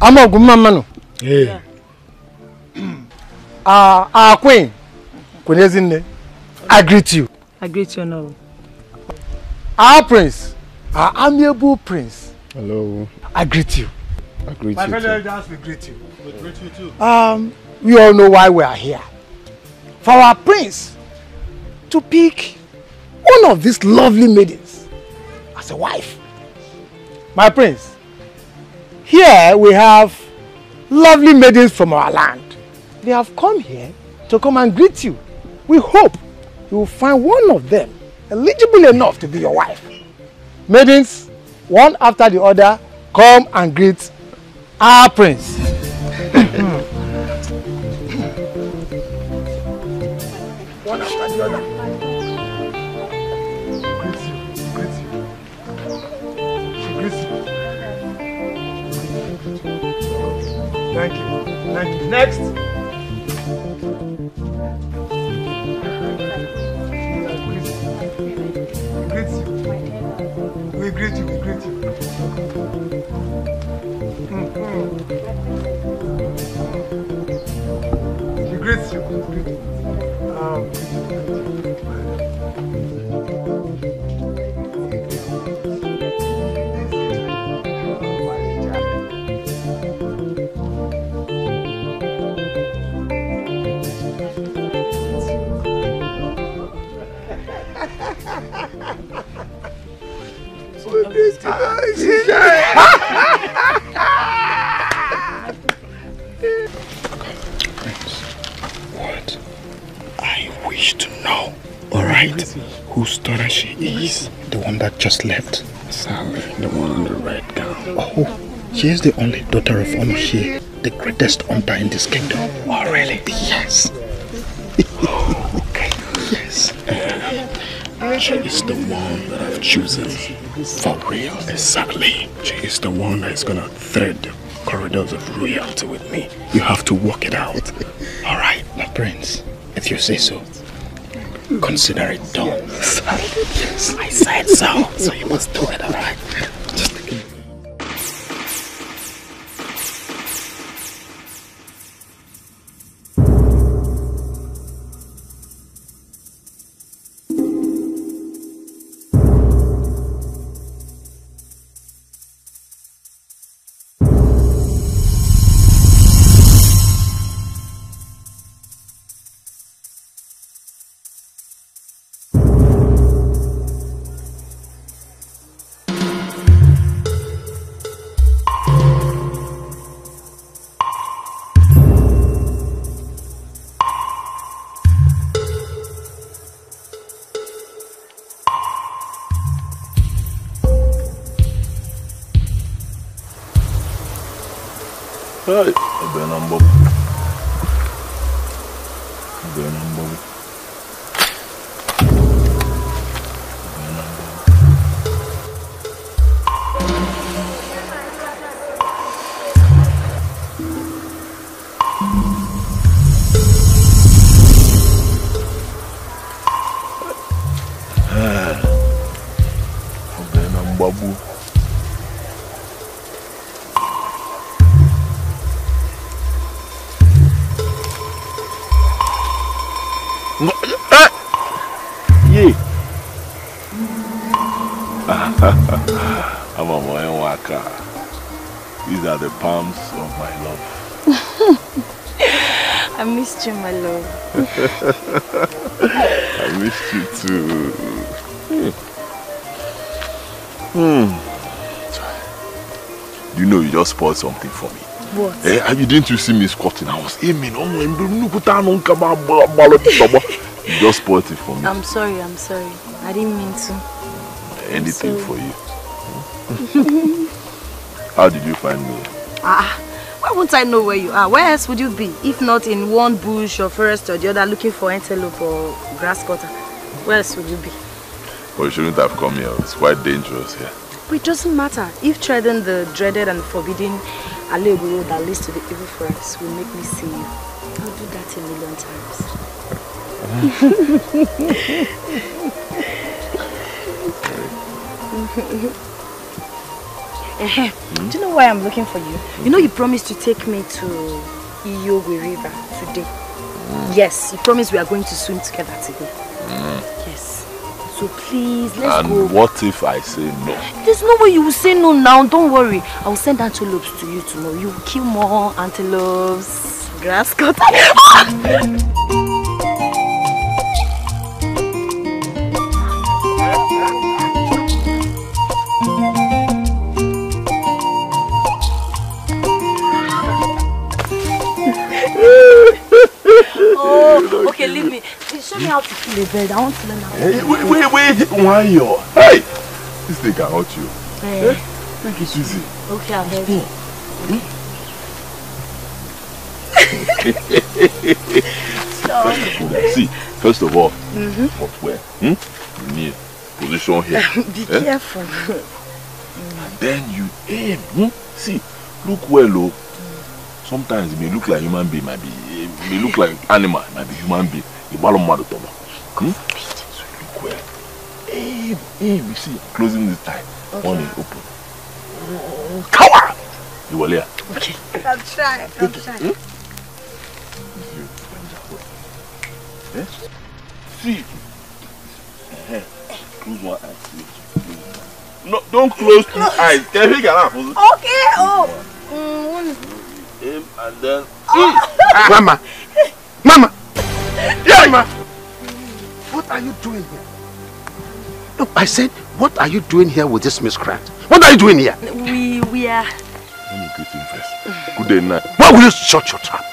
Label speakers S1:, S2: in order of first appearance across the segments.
S1: I'm a good man.
S2: Yeah.
S1: Our queen, I greet you.
S3: I greet you now.
S1: Our prince, our amiable prince.
S2: Hello.
S1: I greet you.
S2: I greet
S1: My
S2: you.
S1: My fellow
S2: too.
S1: elders, we greet you.
S4: We greet you too.
S1: We all know why we are here. For our prince to pick one of these lovely maidens as a wife. My prince, here we have lovely maidens from our land. They have come here to come and greet you. We hope you will find one of them eligible enough to be your wife. Maidens, one after the other, come and greet our prince. One after the other. Greet you. She greets you. Thank you. Thank you. Next. We greet you. We greet you. She greets you.
S2: What I wish to know, alright, whose daughter she is, the one that just left. Sally, the one in the red gown. Oh, she is the only daughter of Onoshie, the greatest hunter in this kingdom. Oh, really? Yes. Okay. Yes. She is the one that I've chosen for real. Exactly. She is the one that is gonna thread the corridors of royalty with me. You have to work it out. Alright, my prince, if you say so, consider it done. Yes, I said so. So you must do it, alright? Just take it.
S4: Hey, These are the palms of my love.
S3: I missed you, my love.
S4: I missed you too. You know you just spoiled something for me.
S3: What?
S4: You didn't see me squatting. I was aiming. You just spoiled it for me.
S3: I'm sorry. I didn't mean to.
S4: Anything for you. How did you find me?
S3: Why won't I know where you are? Where else would you be? If not in one bush or forest or the other looking for antelope or grass cutter. Where else would you be?
S4: Well, you shouldn't have come here. It's quite dangerous here.
S3: But it doesn't matter. If treading the dreaded and forbidden Alegu road that leads to the evil forest will make me see you, I'll do that a million times. Do you know why I'm looking for you? You know you promised to take me to Iyogwe River today. Yes, you promised we are going to swim together today. Yes. So please, let's go.
S4: And what if I say no?
S3: There's no way you will say no now. Don't worry. I will send antelopes to you tomorrow. You will kill more antelopes. Grass cutter. Oh, okay, leave me. Show me how to kill a bird. I want to learn how to
S4: Hey, wait. Why you? Hey! This thing can hurt you.
S3: Hey.
S4: Take it easy.
S3: Okay, I'll help you.
S4: See, first of all, what where? You need position here.
S3: Be careful.
S4: And then you aim. See, look well, oh. Sometimes it may look like human being, it may look like animal, it might be human being. So look well. Aim. You see, closing this time. Okay. One is open. Cover! You will hear.
S3: Okay. I'll try.
S4: See. Close one eye. No, don't close two eyes. Okay.
S3: Oh.
S4: Aim and then.
S1: Mama! Yeah, Mama! What are you doing here? Look, I said, what are you doing here with this miscreant? What are you doing here?
S3: We are.
S4: Let me greet him first. Good day, night.
S1: Why will you shut your trap?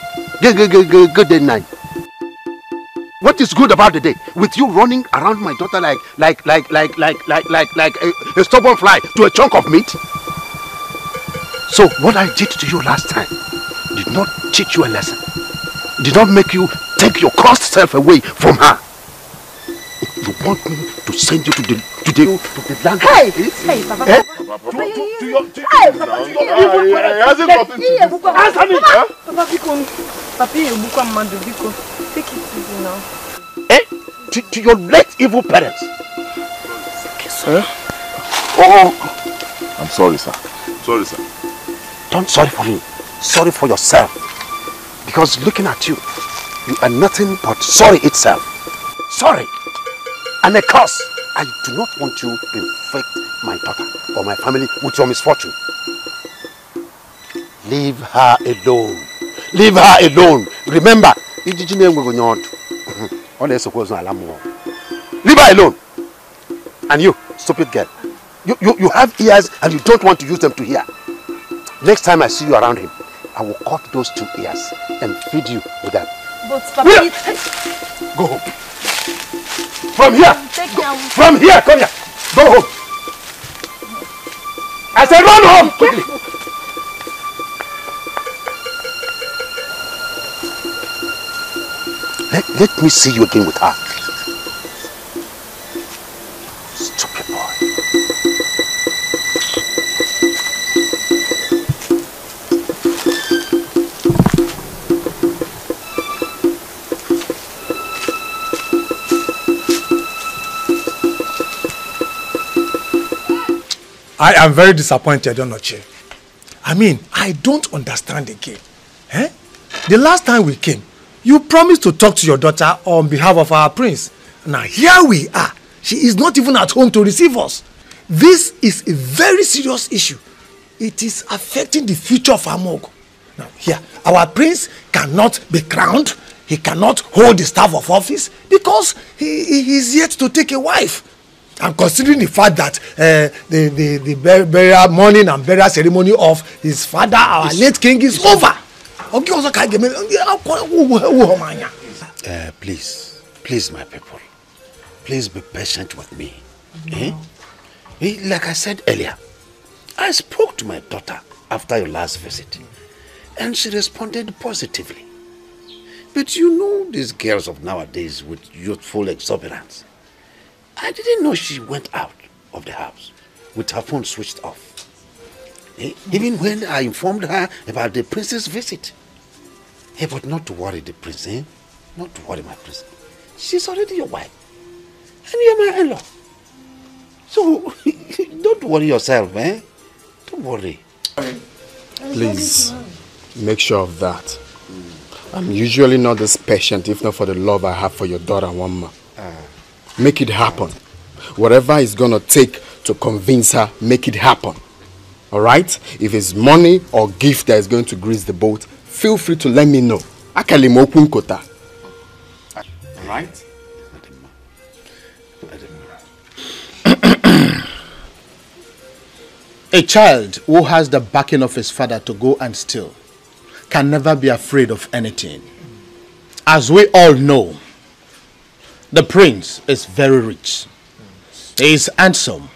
S1: Good day, night. What is good about the day? With you running around my daughter like a stubborn fly to a chunk of meat? So what I did to you last time did not teach you a lesson. Did not make you take your cursed self away from her. You want me to send you to the land?
S3: Hey, Papa.
S1: Eh? Take it easy now. Eh? To your late evil parents.
S4: Oh, I'm sorry, sir.
S1: Don't sorry for me. Sorry for yourself. Because looking at you, you are nothing but sorry itself. Sorry. And a curse. I do not want you to infect my daughter or my family with your misfortune. Leave her alone. Leave her alone. Remember, leave her alone. And you, stupid girl, you have ears and you don't want to use them to hear. Next time I see you around him, I will cut those 2 ears and feed you with them.
S3: But Papa,
S1: go home. From here. From here, come here. Go home. I said run home quickly. Let me see you again with her. Stupid boy.
S5: I am very disappointed, Edochie. I mean, I don't understand again. Eh? The last time we came, you promised to talk to your daughter on behalf of our prince. Now here we are. She is not even at home to receive us. This is a very serious issue. It is affecting the future of Amogo. Now here, our prince cannot be crowned. He cannot hold the staff of office because he is yet to take a wife. And considering the fact that the burial mourning and burial ceremony of his father, our late king, is over.
S1: Please, my people, please be patient with me. Like I said earlier, I spoke to my daughter after your last visit, and she responded positively. But you know these girls of nowadays with youthful exuberance. I didn't know she went out of the house with her phone switched off. Even when I informed her about the prince's visit. But not to worry the prince, Not to worry my prince. She's already your wife. And you're my in-law. So, don't worry yourself, Don't
S6: Don't worry.
S2: Please, make sure of that. I'm usually not this patient if not for the love I have for your daughter, Wamma. Make it happen. Whatever it's gonna take to convince her, make it happen. Alright? If it's money or gift that is going to grease the boat, feel free to let me know. Alright?
S1: A child who has the backing of his father to go and steal can never be afraid of anything. As we all know, the prince is very rich. He is handsome.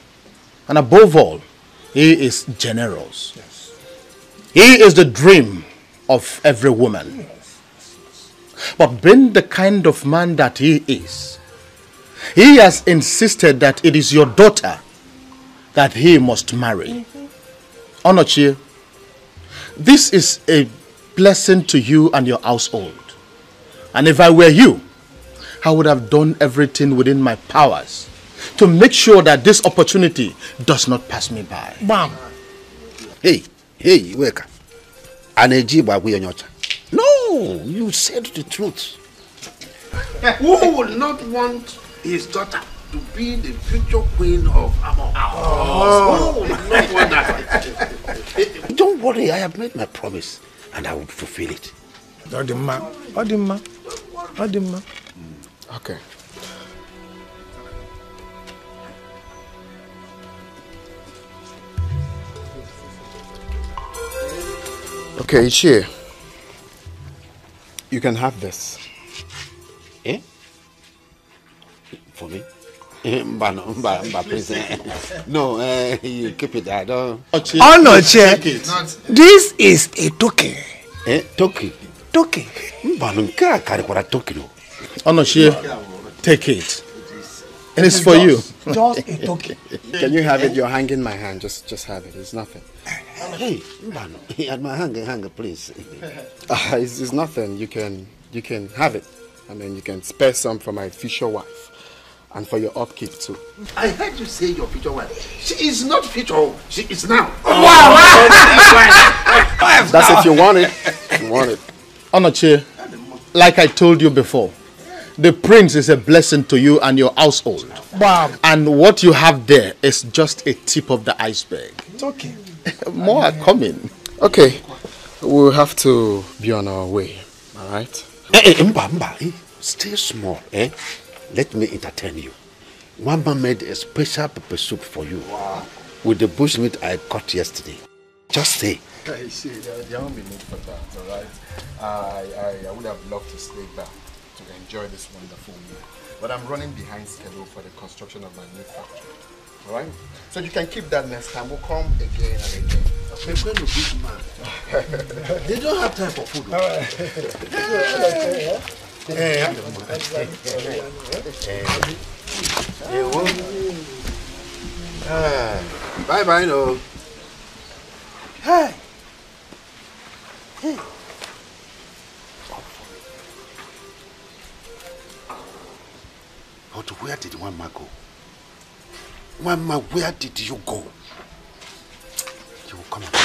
S1: And above all, he is generous. He is the dream of every woman. But being the kind of man that he is, he has insisted that it is your daughter that he must marry. Onochie, this is a blessing to you and your household. And if I were you, I would have done everything within my powers to make sure that this opportunity does not pass me by.
S6: Bam. Hey, wake up. No, you said the truth. Who would not want his daughter to be the future queen of Amon? Who would not want that? Don't worry, I have made my promise and I will fulfill it.
S2: Okay. Okay, Ichie. You can have this.
S6: Eh? For me? No, you keep it. I don't.
S5: Oh no, Chair. This is a token.
S6: Eh? Toki?
S5: Token.
S1: Oh no, take it. It is for you.
S5: Just a token.
S2: Can you have it? You're hanging my hand. Just have it. It's nothing.
S6: Hey, at my hand, please.
S2: It's nothing. You can have it. And then you can spare some for my future wife. And for your upkeep too.
S6: I heard you say your future wife. She is not future. She is now.
S2: That's if you want it. You want it.
S1: Onochie, like I told you before, the prince is a blessing to you and your household.
S5: Wow.
S1: And what you have there is just a tip of the iceberg.
S5: It's okay.
S1: More are coming.
S2: Okay. We'll have to be on our way. Alright?
S6: Stay small, eh? Let me entertain you. Mama made a special pepper soup for you. Wow. With the bushmeat I cut yesterday. Just say.
S2: I see, there won't be need for that, alright? I would have loved to stay back to enjoy this wonderful meal. But I'm running behind schedule for the construction of my new factory. Alright? So you can keep that next time. We'll come again and again.
S6: We're going to big man. They don't have time for food. Bye-bye, no.
S5: Hey.
S6: But where did Wamma go? Wamma, where did you go? You will come back.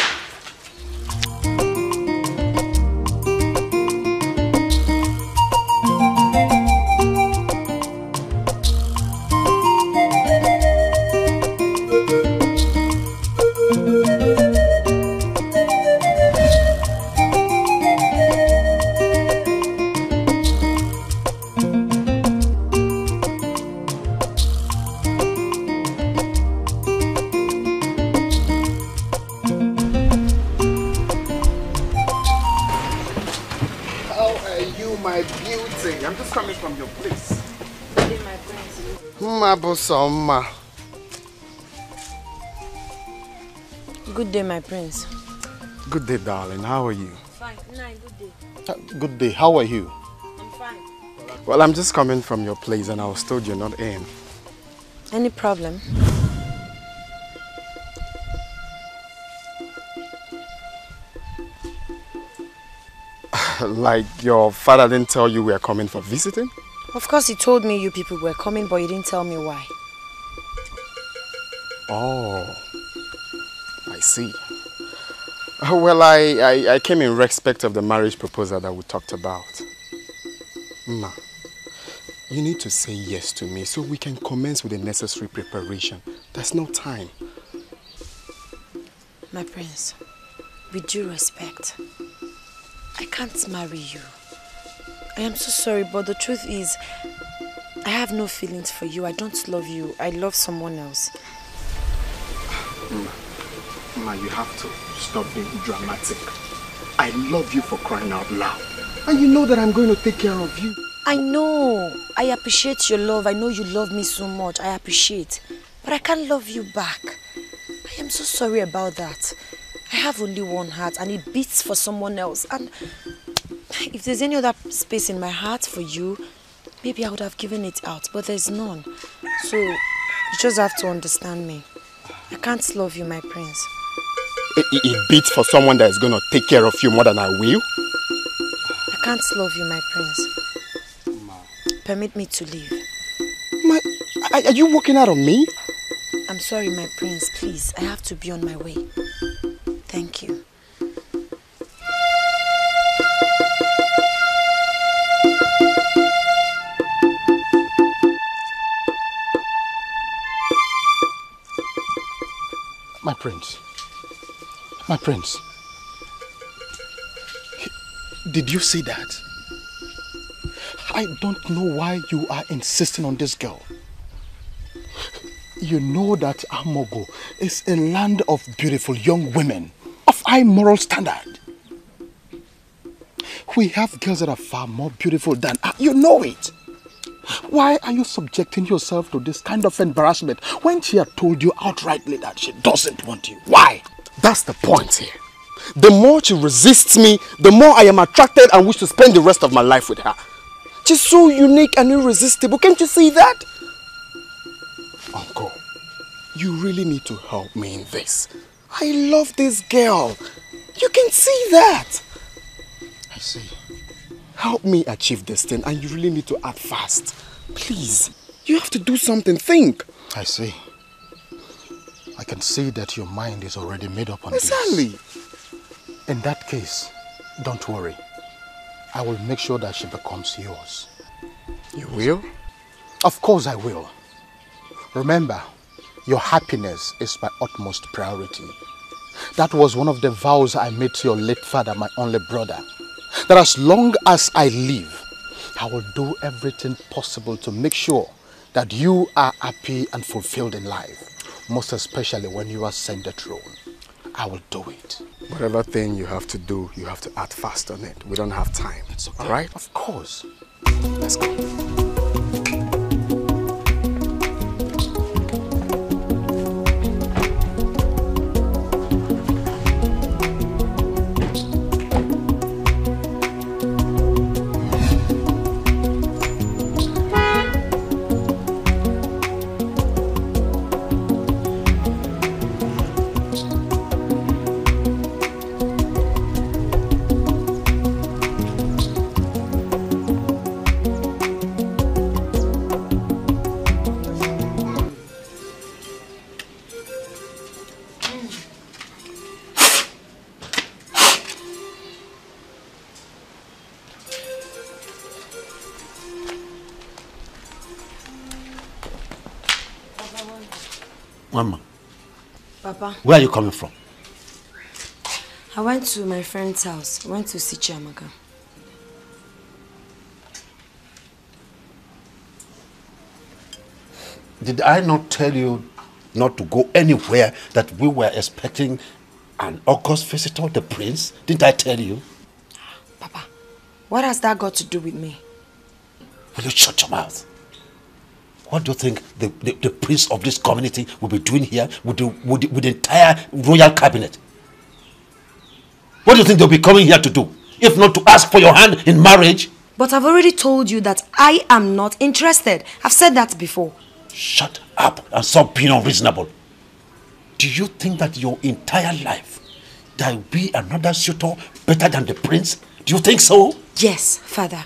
S3: Good day, my prince.
S2: Good day, darling. How are you?
S3: Fine. Good day.
S1: Good day. How are you?
S3: I'm fine.
S2: Well, I'm just coming from your place and I was told you're not in.
S3: Any problem?
S2: Like your father didn't tell you we are coming for visiting?
S3: Of course, he told me you people were coming, but he didn't tell me why.
S2: Oh, I see. Well, I came in respect of the marriage proposal that we talked about. Ma, you need to say yes to me so we can commence with the necessary preparation. There's no time.
S3: My prince, with due respect, I can't marry you. I am so sorry, but the truth is, I have no feelings for you. I don't love you. I love someone else.
S2: Ma, you have to stop being dramatic. I love you for crying out loud. And you know that I'm going to take care of you.
S3: I know. I appreciate your love. I know you love me so much. I appreciate. But I can't love you back. I am so sorry about that. I have only one heart and it beats for someone else. And if there's any other space in my heart for you, maybe I would have given it out. But there's none. So you just have to understand me. I can't love you, my prince.
S2: It beats for someone that is going to take care of you more than I will?
S3: I can't love you, my prince. Ma. Permit me to leave.
S2: Ma, are you walking out on me?
S3: I'm sorry, my prince. Please, I have to be on my way. Thank you.
S2: My prince. My prince. Did you see that? I don't know why you are insisting on this girl. You know that Amogo is a land of beautiful young women of high moral standard. We have girls that are far more beautiful than her. You know it. Why are you subjecting yourself to this kind of embarrassment when she had told you outrightly that she doesn't want you? Why? That's the point here. The more she resists me, the more I am attracted and wish to spend the rest of my life with her. She's so unique and irresistible. Can't you see that? Uncle, you really need to help me in this. I love this girl. You can see that. I see. Help me achieve this thing, and you really need to act fast. Please. You have to do something. Think.
S6: I see. I can see that your mind is already made up on
S2: Exactly.
S6: this. In that case, don't worry. I will make sure that she becomes yours.
S2: You will?
S6: Of course I will. Remember, your happiness is my utmost priority. That was one of the vows I made to your late father, my only brother. That as long as I live, I will do everything possible to make sure that you are happy and fulfilled in life. Most especially when you ascend the throne. I will do it.
S2: Whatever thing you have to do, you have to act fast on it. We don't have time.
S6: It's okay.
S2: All right?
S6: Of course.
S2: Let's go.
S6: Mama.
S3: Papa.
S6: Where are you coming from?
S3: I went to my friend's house. I went to see Chiamaka.
S6: Did I not tell you not to go anywhere, that we were expecting an August visitor, the prince? Didn't I tell you?
S3: Papa, what has that got to do with me?
S6: Will you shut your mouth? What do you think the prince of this community will be doing here with the entire royal cabinet? What do you think they'll be coming here to do, if not to ask for your hand in marriage?
S3: But I've already told you that I am not interested. I've said that before.
S6: Shut up and stop being unreasonable. Do you think that your entire life there will be another suitor better than the prince? Do you think so?
S3: Yes, father.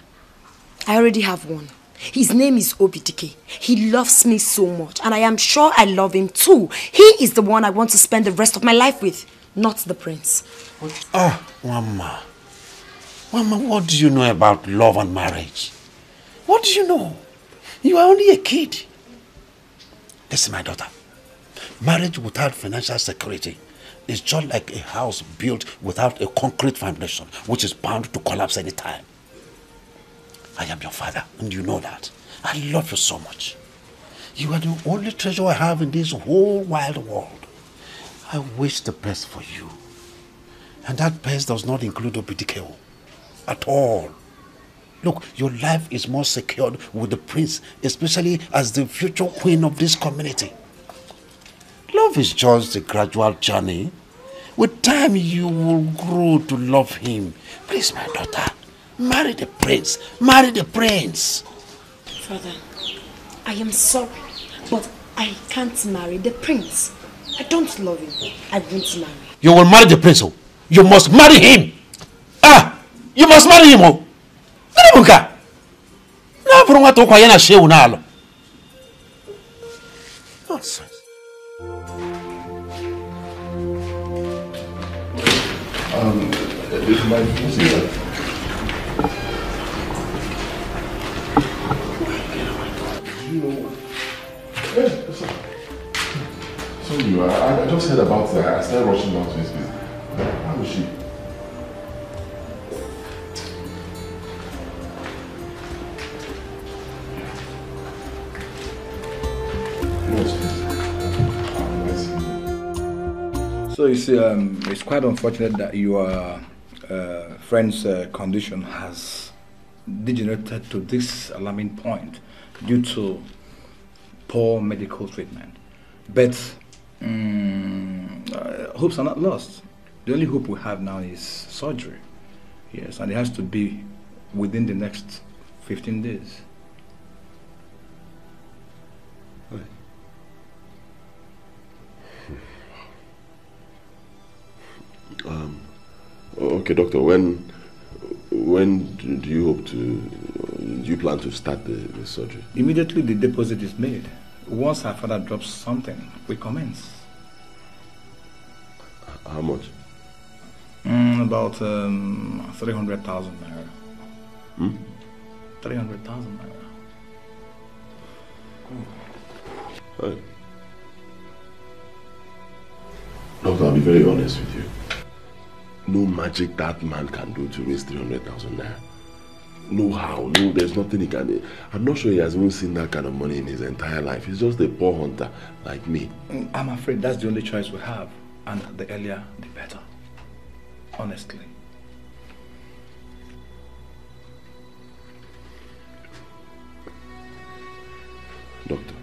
S3: I already have one. His name is Dikeh. He loves me so much, and I am sure I love him too. He is the one I want to spend the rest of my life with, not the prince.
S6: Mama. Mama, what do you know about love and marriage? What do you know? You are only a kid. Listen, my daughter. Marriage without financial security is just like a house built without a concrete foundation, which is bound to collapse any time. I am your father, and you know that. I love you so much. You are the only treasure I have in this whole wide world. I wish the best for you. And that best does not include Dikeh at all. Look, your life is more secured with the prince, especially as the future queen of this community. Love is just a gradual journey. With time, you will grow to love him. Please, my daughter, marry the prince. Marry the prince.
S3: Father, I am sorry, but I can't marry the prince. I don't love him. I won't marry.
S6: You will marry the prince. You must marry him. You must marry him. Nonsense.
S4: So I just heard about that. I started rushing down to his place. How is she?
S7: So you see, it's quite unfortunate that your friend's condition has degenerated to this alarming point due to poor medical treatment. But hopes are not lost. The only hope we have now is surgery. Yes, and it has to be within the next 15 days.
S4: Okay, doctor. When do you hope to? Do you plan to start the surgery?
S7: Immediately the deposit is made. Once our father drops something, we commence.
S4: How much?
S7: About 300,000 naira. 300,000 naira.
S4: Right. Doctor, I'll be very honest with you. No magic that man can do to raise 300,000 naira. No how, no, there's nothing he can do. I'm not sure he has even seen that kind of money in his entire life. He's just a poor hunter like me.
S7: I'm afraid that's the only choice we have. And the earlier, the better. Honestly.
S4: Doctor,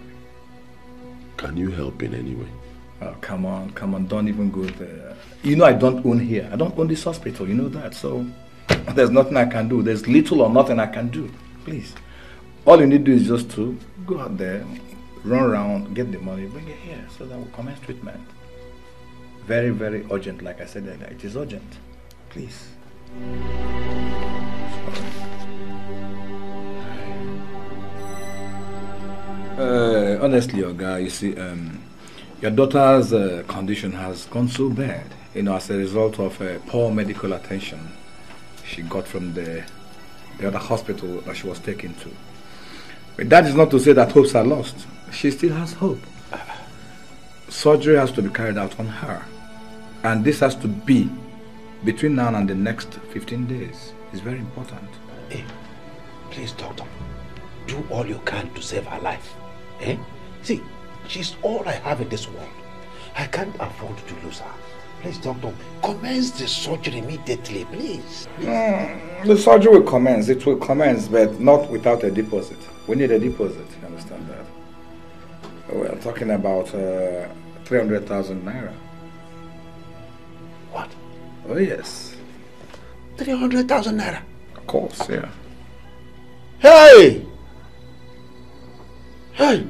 S4: can you help in any way?
S7: Oh, come on, don't even go there. You know I don't own here. I don't own this hospital, you know that. So there's nothing I can do. There's little or nothing I can do. Please. All you need to do is just to go out there, run around, get the money, bring it here so that we'll commence treatment. Very, very urgent. Like I said earlier, it is urgent. Please. Honestly, your guy, you see, your daughter's condition has gone so bad, you know, as a result of poor medical attention she got from the other hospital that she was taken to. But that is not to say that hopes are lost. She still has hope. Surgery has to be carried out on her. And this has to be between now and the next 15 days. It's very important.
S6: Hey, please, doctor, do all you can to save her life. Eh? See, she's all I have in this world. I can't afford to lose her. Please, doctor, commence the surgery immediately, please.
S7: The surgery will commence. It will commence, but not without a deposit. We need a deposit, you understand that? We're talking about 300,000 naira.
S6: What?
S7: Oh, yes.
S6: 300,000 naira?
S7: Of course, yeah.
S6: Hey! Hey!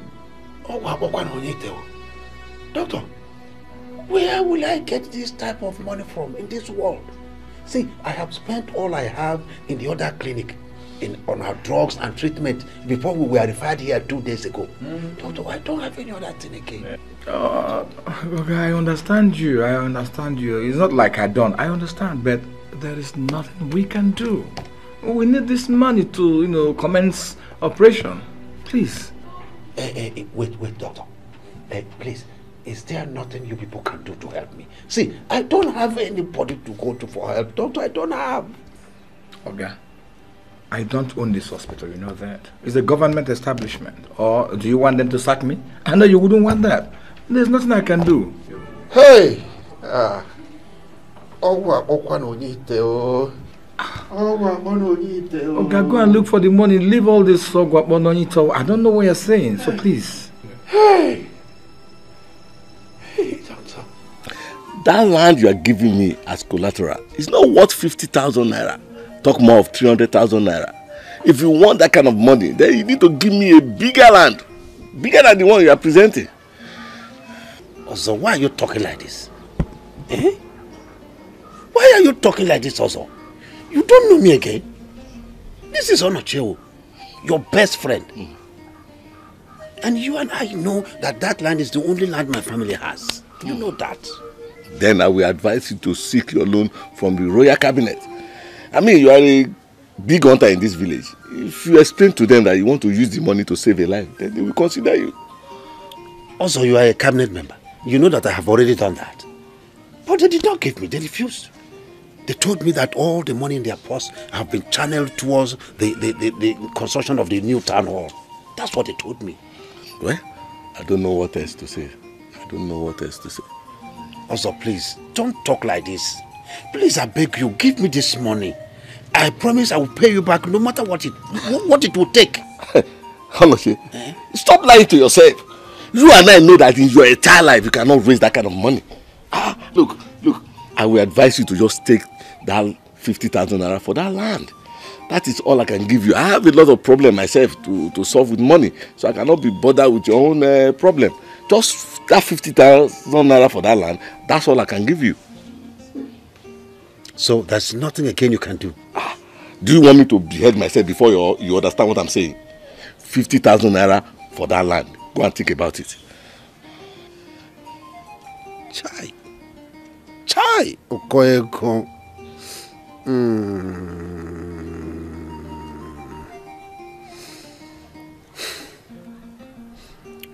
S6: Oh, doctor, where will I get this type of money from in this world? See, I have spent all I have in the other clinic. on our drugs and treatment before we were referred here 2 days ago. Doctor, I don't have any other thing again.
S7: Okay, I understand you. It's not like I don't. I understand, but there is nothing we can do. We need this money to, commence operation. Please.
S6: Wait, doctor. Please, is there nothing you people can do to help me? See, I don't have anybody to go to for help. Doctor, I don't have.
S7: Okay. I don't own this hospital, you know that. It's a government establishment. Or do you want them to sack me? I know you wouldn't want that. There's nothing I can do.
S6: Hey! Okay,
S7: go and look for the money. Leave all this. I don't know what you're saying, so please.
S6: Hey, doctor.
S4: That land you are giving me as collateral is not worth 50,000 naira. Talk more of 300,000 naira. If you want that kind of money, then you need to give me a bigger land. Bigger than the one you are presenting.
S6: Also, why are you talking like this? Why are you talking like this, also? You don't know me again. This is Onocheo, your best friend. And you and I know that land is the only land my family has. You know that.
S4: Then I will advise you to seek your loan from the royal cabinet. I mean, you are a big hunter in this village. If you explain to them that you want to use the money to save a life, then they will consider you.
S6: Also, you are a cabinet member. You know that I have already done that. But they did not give me. They refused. They told me that all the money in their purse have been channeled towards the construction of the new town hall. That's what they told me.
S4: Well, I don't know what else to say.
S6: Also, please, don't talk like this. Please, I beg you, give me this money. I promise I will pay you back no matter what it will take.
S4: Honestly, stop lying to yourself. You and I know that in your entire life you cannot raise that kind of money. Look, I will advise you to just take that 50,000 naira for that land. That is all I can give you. I have a lot of problems myself to solve with money, so I cannot be bothered with your own problem. Just that 50,000 naira for that land, that's all I can give you.
S6: So there's nothing again you can do?
S4: Do you want me to behead myself before you understand what I'm saying? 50,000 naira for that land. Go and think about it.
S6: Chai. Okoeko.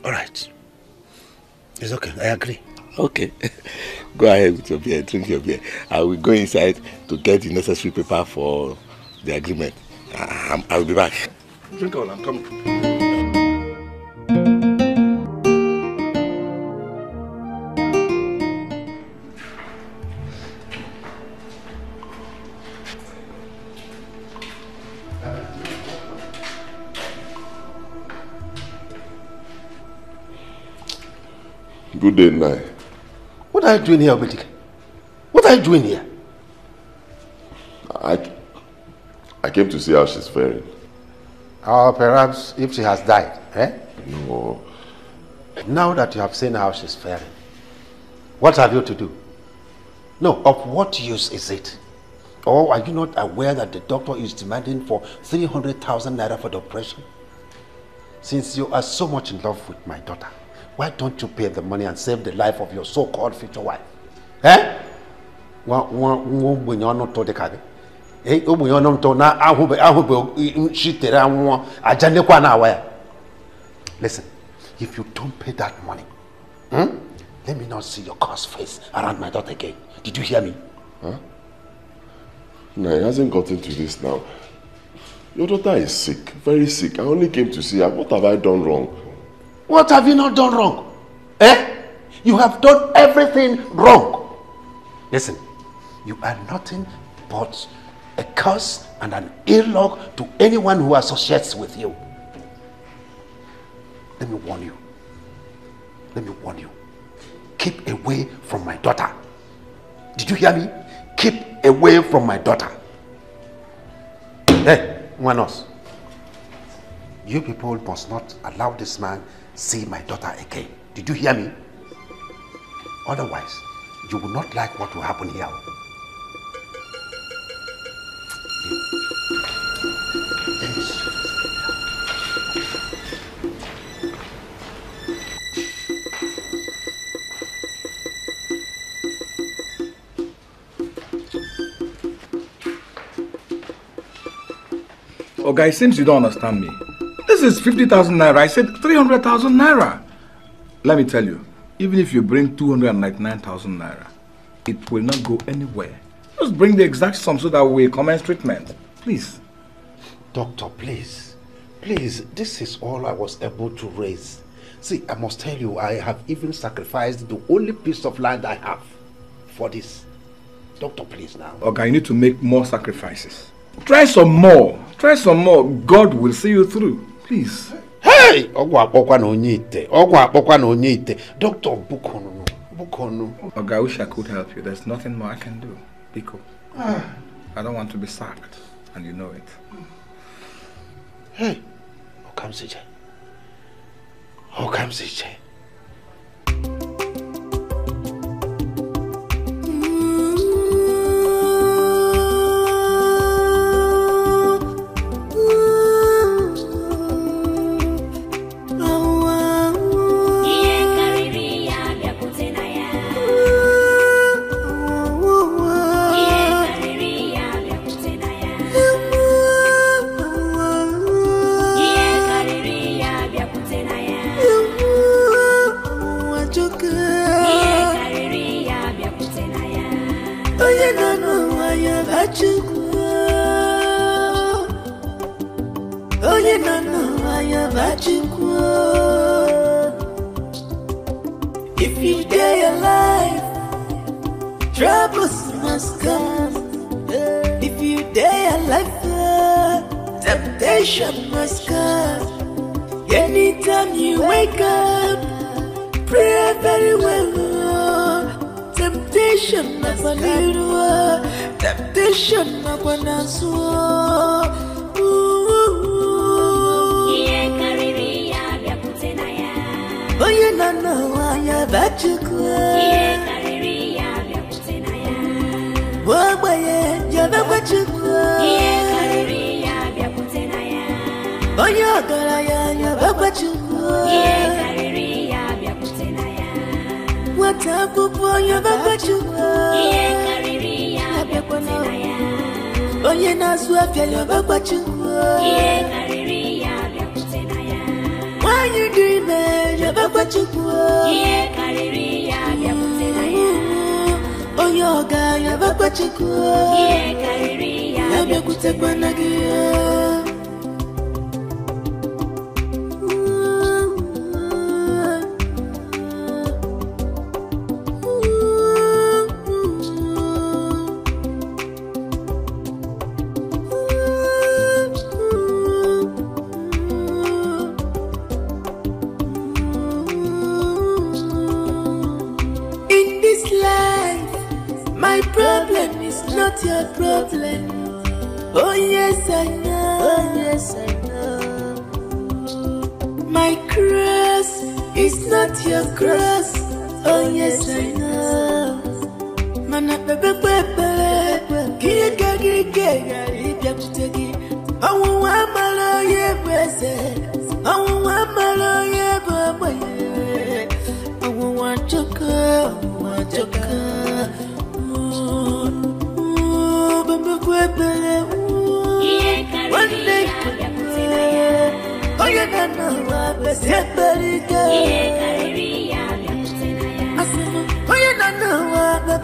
S6: All right. It's okay. I agree.
S4: Okay. Go ahead with your beer. Drink your beer. I will go inside to get the necessary paper for the agreement. I will be back. Drink all. I'm coming. Good day, Nai.
S6: What are you doing here, Dikeh? What are you doing here?
S4: I came to see how she's faring.
S6: Or perhaps if she has died,
S4: No.
S6: Now that you have seen how she's faring, what have you to do? No, of what use is it? Or are you not aware that the doctor is demanding for 300,000 naira for the operation? Since you are so much in love with my daughter, why don't you pay the money and save the life of your so-called future wife? Listen, if you don't pay that money, let me not see your cursed face around my daughter again. Did you hear me?
S4: No, it hasn't gotten to this now. Your daughter is sick, very sick. I only came to see her. What have I done wrong?
S6: What have you not done wrong? You have done everything wrong. Listen, you are nothing but a curse and an ill luck to anyone who associates with you. Let me warn you. Keep away from my daughter. Did you hear me? Keep away from my daughter. Hey, one else. You people must not allow this man see my daughter again. Did you hear me? Otherwise, you will not like what will happen here.
S7: Oh, guy, it seems you don't understand me. This is 50,000 naira. I said 300,000 naira. Let me tell you, even if you bring 299,000 naira, it will not go anywhere. Just bring the exact sum so that we commence treatment. Please.
S6: Doctor, please. Please, this is all I was able to raise. See, I must tell you, I have even sacrificed the only piece of land I have for this. Doctor, please now.
S7: Okay, you need to make more sacrifices. Try some more. Try some more. God will see you through. Please.
S6: Hey! Doctor, Bukonu.
S7: Okay, I wish I could help you. There's nothing more I can do. Biko. I don't want to be sacked, and you know it.
S6: Hey! Okamsije. Okamsije.
S8: If you stay alive, troubles must come. If you stay alive, temptation must come. Anytime you wake up, pray very well. Temptation must come. Temptation must come. Oye nana wanya bachukwa. Wabaye jaba bachukwa. Oye agara ya bachukwa. Watapupo ya bachukwa. Oye naswa ya bachukwa. Why you dream it? You're back what you want. Oh, your guy, you're back what you want. I'm your good take one again. Problem is not your problem. Oh yes I know. Oh yes I know. My cross is not your cross. Oh yes I know. Mana bebe bebe, giga giga giga kutegi. Awu amalo ye bese, awu amalo ye baba ye. Awu wachoka, wachoka. One day, oh you don't know what the separate. Oh you don't know what the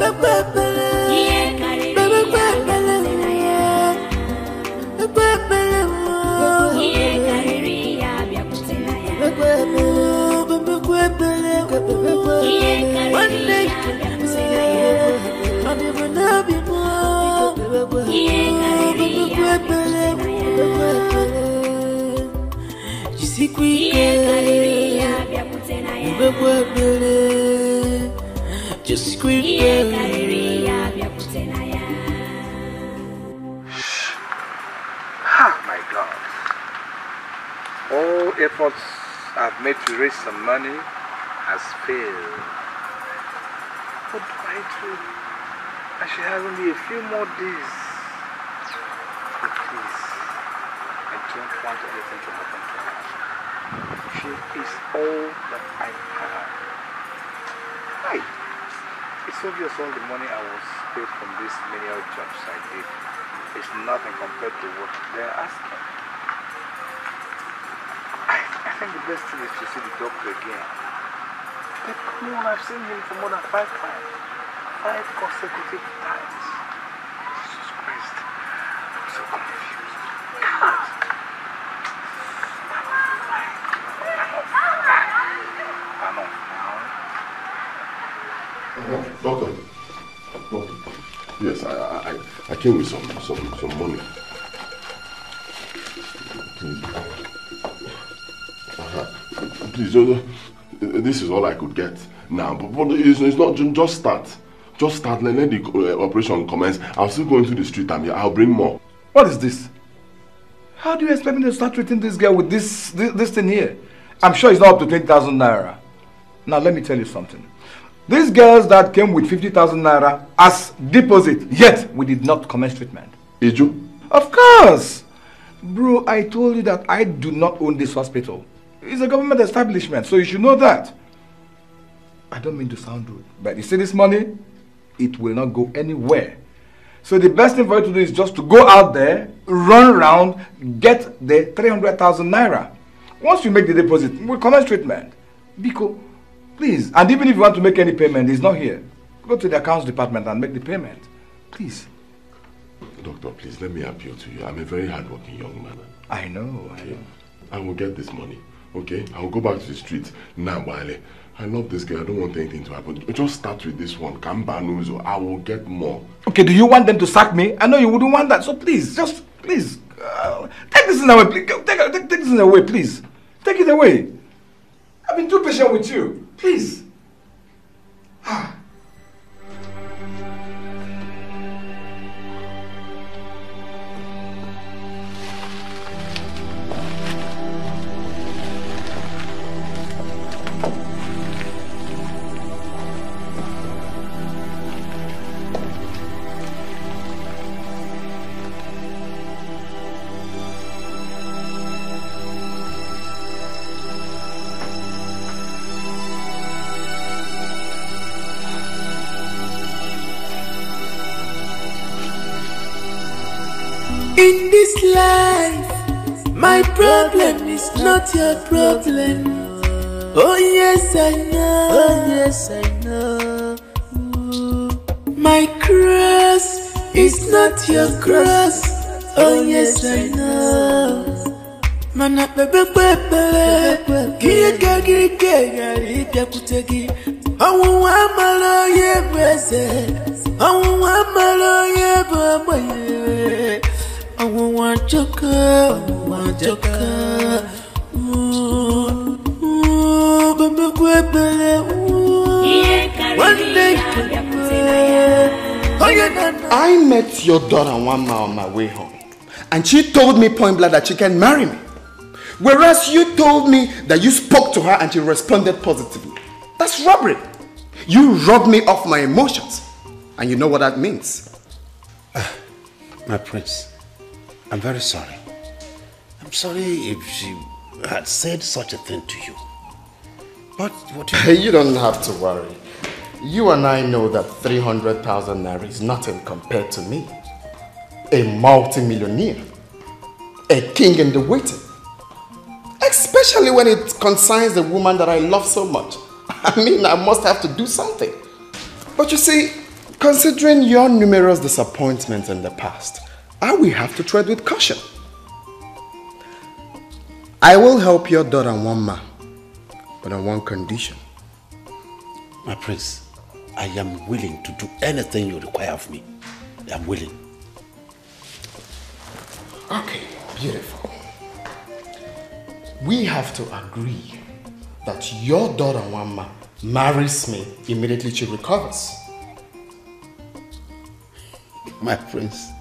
S8: one day, I'll never know before. Just quick, just quick.
S7: Ah, my God. All efforts I've made to raise some money has failed. What do I do? And she has only a few more days. But please, I don't want anything to happen to her. She is all that I have. Why? It's obvious all the money I was paid from these menial jobs I did is nothing compared to what they're asking. think the best thing is to see the doctor again. But come on, I've seen him for more than 5 times. 5 consecutive times. Jesus Christ. I'm so confused. God.
S4: Doctor. Yes, I came with some money. Please. Please, this is all I could get now. But it's not just start. Just start. Let the operation commence. I'll still go into the street and I'll bring more.
S7: What is this? How do you expect me to start treating this girl with this thing here? I'm sure it's not up to 20,000 naira. Now let me tell you something. These girls that came with 50,000 naira as deposit, yet we did not commence treatment.
S4: Ijo?
S7: Of course! Bro, I told you that I do not own this hospital. It's a government establishment, so you should know that. I don't mean to sound rude, but you see this money? It will not go anywhere. So the best thing for you to do is just to go out there, run around, get the 300,000 naira. Once you make the deposit, we'll commence treatment. Biko, please. And even if you want to make any payment, he's not here. Go to the accounts department and make the payment. Please.
S4: Doctor, please, let me appeal to you. I'm a very hardworking young man.
S7: I know.
S4: I will get this money, okay? I will go back to the street now, Wale. I love this girl. I don't want anything to happen. Just start with this one. Kambanuzo. I will get more.
S7: Okay, do you want them to sack me? I know you wouldn't want that. So please, just, please, take this thing away. Please. Take this thing away, please. Take it away. I've been too patient with you. Please.
S8: In this life, my problem is not your problem. Oh yes, I know. Oh yes, I know. My cross is not your cross. Oh yes, I know. Mana bebe bebe, giga giga kutegi. Awu amalo ye bese, awu amalo ye bebe. I want your girl,
S2: I met your daughter 1 mile on my way home, and she told me point blank that she can marry me. Whereas you told me that you spoke to her and she responded positively. That's robbery. You robbed me of my emotions, and you know what that means.
S6: My prince, I'm very sorry. I'm sorry if she had said such a thing to you. But what
S2: you don't have to worry. You and I know that 300,000 naira is nothing compared to me. A multi-millionaire. A king in the waiting. Especially when it concerns the woman that I love so much. I mean, I must have to do something. But you see, considering your numerous disappointments in the past, I will have to tread with caution. I will help your daughter Wama, but on one condition.
S6: My prince, I am willing to do anything you require of me. I am willing.
S2: Okay, beautiful. We have to agree that your daughter Wama marries me immediately she recovers.
S6: My prince,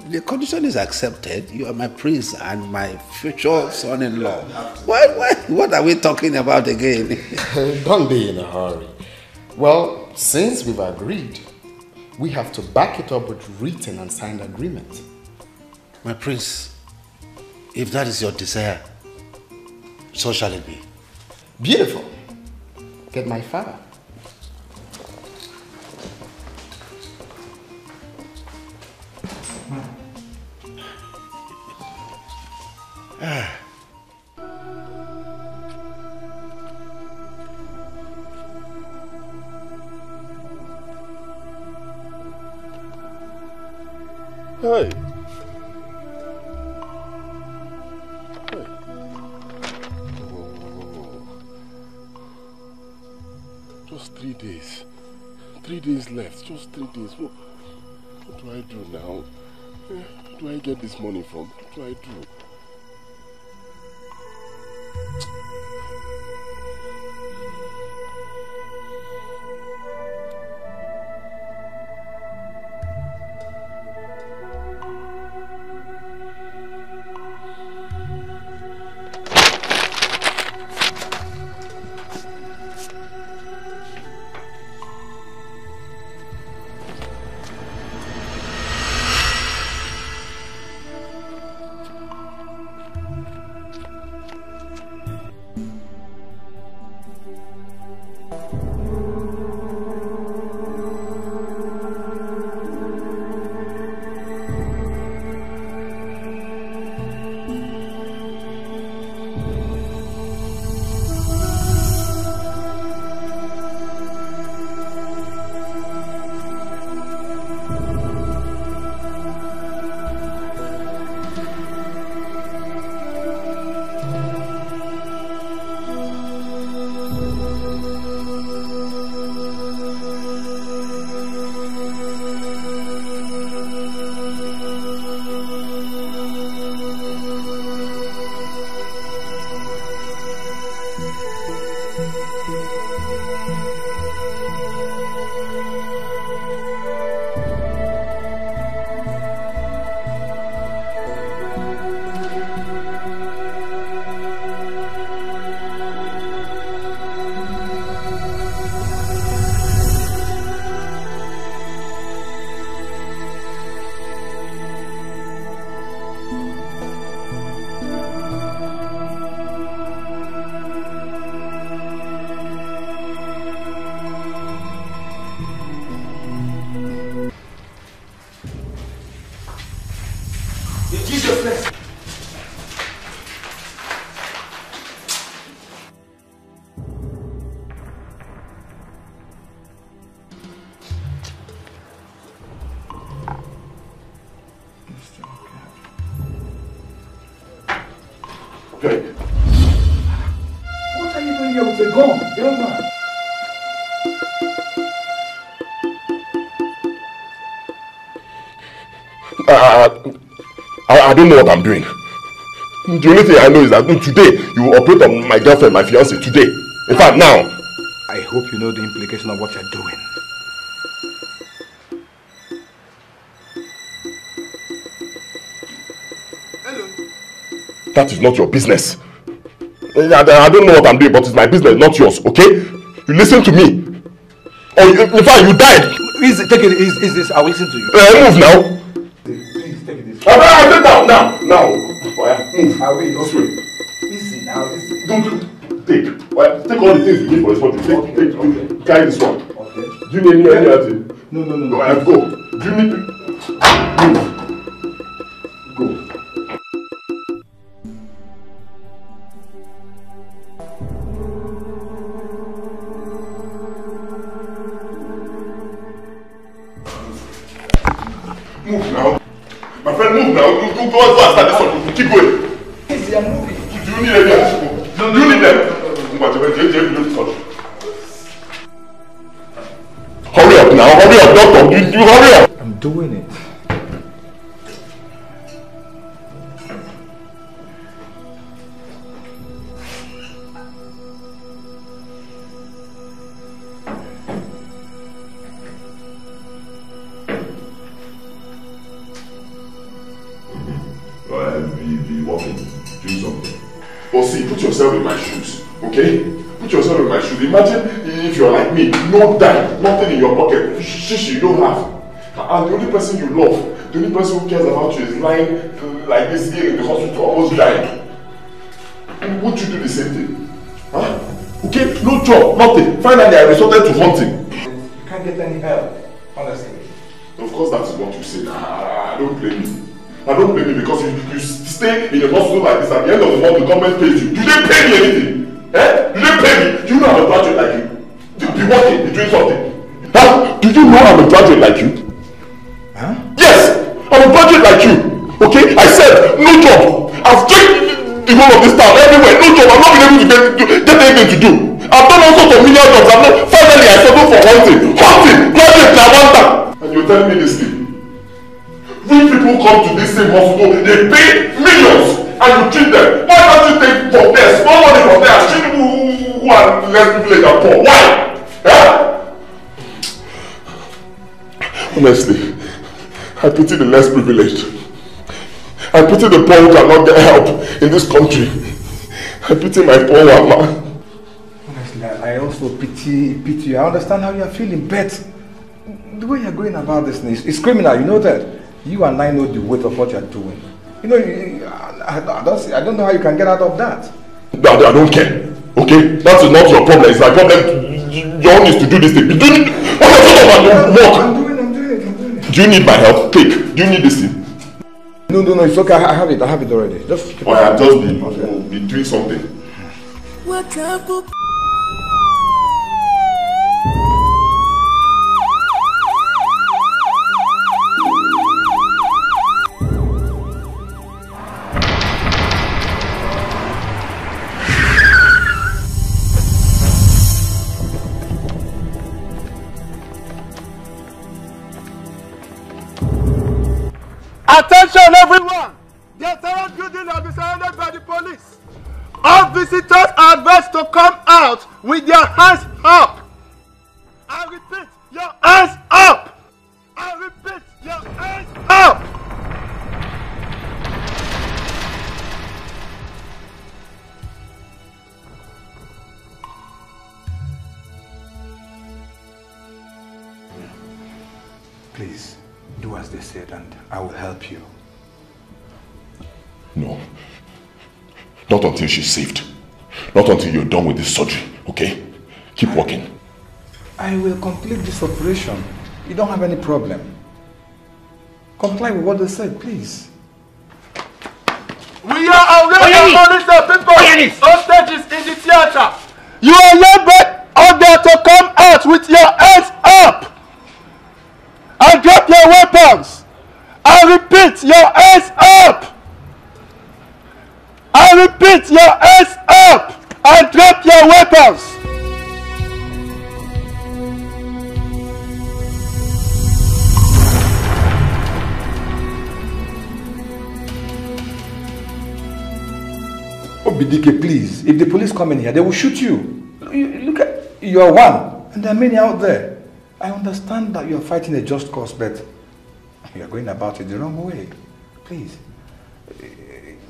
S6: the condition is accepted. You are my prince and my future son-in-law. What are we talking about again?
S2: Don't be in a hurry. Well, since we've agreed, we have to back it up with written and signed agreement.
S6: My prince, if that is your desire, so shall it be.
S2: Beautiful. Get my father.
S4: Hey. Just 3 days. 3 days left. Just 3 days. What do I do now? Where do I get this money from? What do I do?
S5: What are you doing here with a gun, young man?
S4: I don't know what I'm doing. The only thing I know is that today you will operate on my girlfriend, my fiancée, today. In fact, now.
S7: I hope you know the implication of what you're doing.
S6: Hello.
S4: That is not your business. I don't know what I'm doing, but it's my business, not yours, okay? You listen to me. Or in fact, you died.
S7: Easy, take it easy. I will listen to you.
S4: Move now.
S7: Please take it easy.
S4: I sit down now. Move.
S7: I will. Okay. Easy now. Easy.
S4: Don't take. Take all the things you need for this body. Take. Carry this one.
S7: Okay.
S4: Do you need any other thing?
S7: No.
S4: Go. Do you need? Move. Go. Move now. My friend, move now. Go faster. This one. Keep going.
S7: Easy, I'm moving.
S4: Do you need any other people?
S7: No.
S4: Do you need them? Hurry up now. Hurry up, doctor. You hurry up.
S7: I'm doing it.
S4: Be walking, doing something. But see, put yourself in my shoes, okay? Put yourself in my shoes. Imagine if you're like me, no dime, nothing in your pocket, shish you don't have. And the only person you love, the only person who cares about you is lying like this here in the hospital, almost dying. Would you do the same thing? Huh? Okay, no job, nothing. Finally, I resorted to hunting.
S7: You can't get any help, honestly.
S4: Of course, that is what you say. I don't blame you. I don't blame you because you stay in a hospital like this. At the end of the month, the government pays you. Do they pay me anything? Eh? Do they pay me? Do you know I'm a graduate like you? Be working, be doing something. Huh? Do you know I'm a graduate like you?
S7: Huh?
S4: Yes! I'm a graduate whole of this town, everywhere, no job. I've not been able to get anything to do. I've done all sorts of million jobs. Finally, I settled for hunting. Graduate now, one time. And you're telling me this thing? Rich people come to this same hospital, they pay millions, and you treat them. Why can't you take from there, small money from there, and treat people who are less privileged and poor? Why? Honestly, I pity the less privileged. I pity the poor who cannot get help in this country. I pity my poor mama.
S7: Honestly, I also pity you. I understand how you are feeling, but the way you're going about this is criminal. You know that. You and I know the weight of what you're doing. You know, I don't know how you can get out of that.
S4: I don't care. Okay? That is not your problem. It's my problem. Your own is to do this thing. I'm doing it. Do you need my help? Take. Do you need this thing?
S7: No, it's okay. I have it already. Just keep it.
S4: I have just been doing something.
S8: What up?
S1: Attention everyone! The entire building has been surrounded by the police. All visitors are advised to come out with their hands up. I repeat, your hands up! I repeat, your hands up!
S7: Please, do as they said and I will help you.
S4: No. Not until she's saved. Not until you're done with this surgery, okay? Keep working.
S7: I will complete this operation. You don't have any problem. Comply with what they said, please.
S1: We are already police people. Hostages in the theater. You are labeled ordered to come out with your hands up and drop your weapons. I repeat, your hands up. I repeat, your hands up and drop your weapons.
S7: Oh, Dikeh, please. If the police come in here, they will shoot you. Look at, you are one, and there are many out there. I understand that you are fighting a just cause, but you are going about it the wrong way. Please.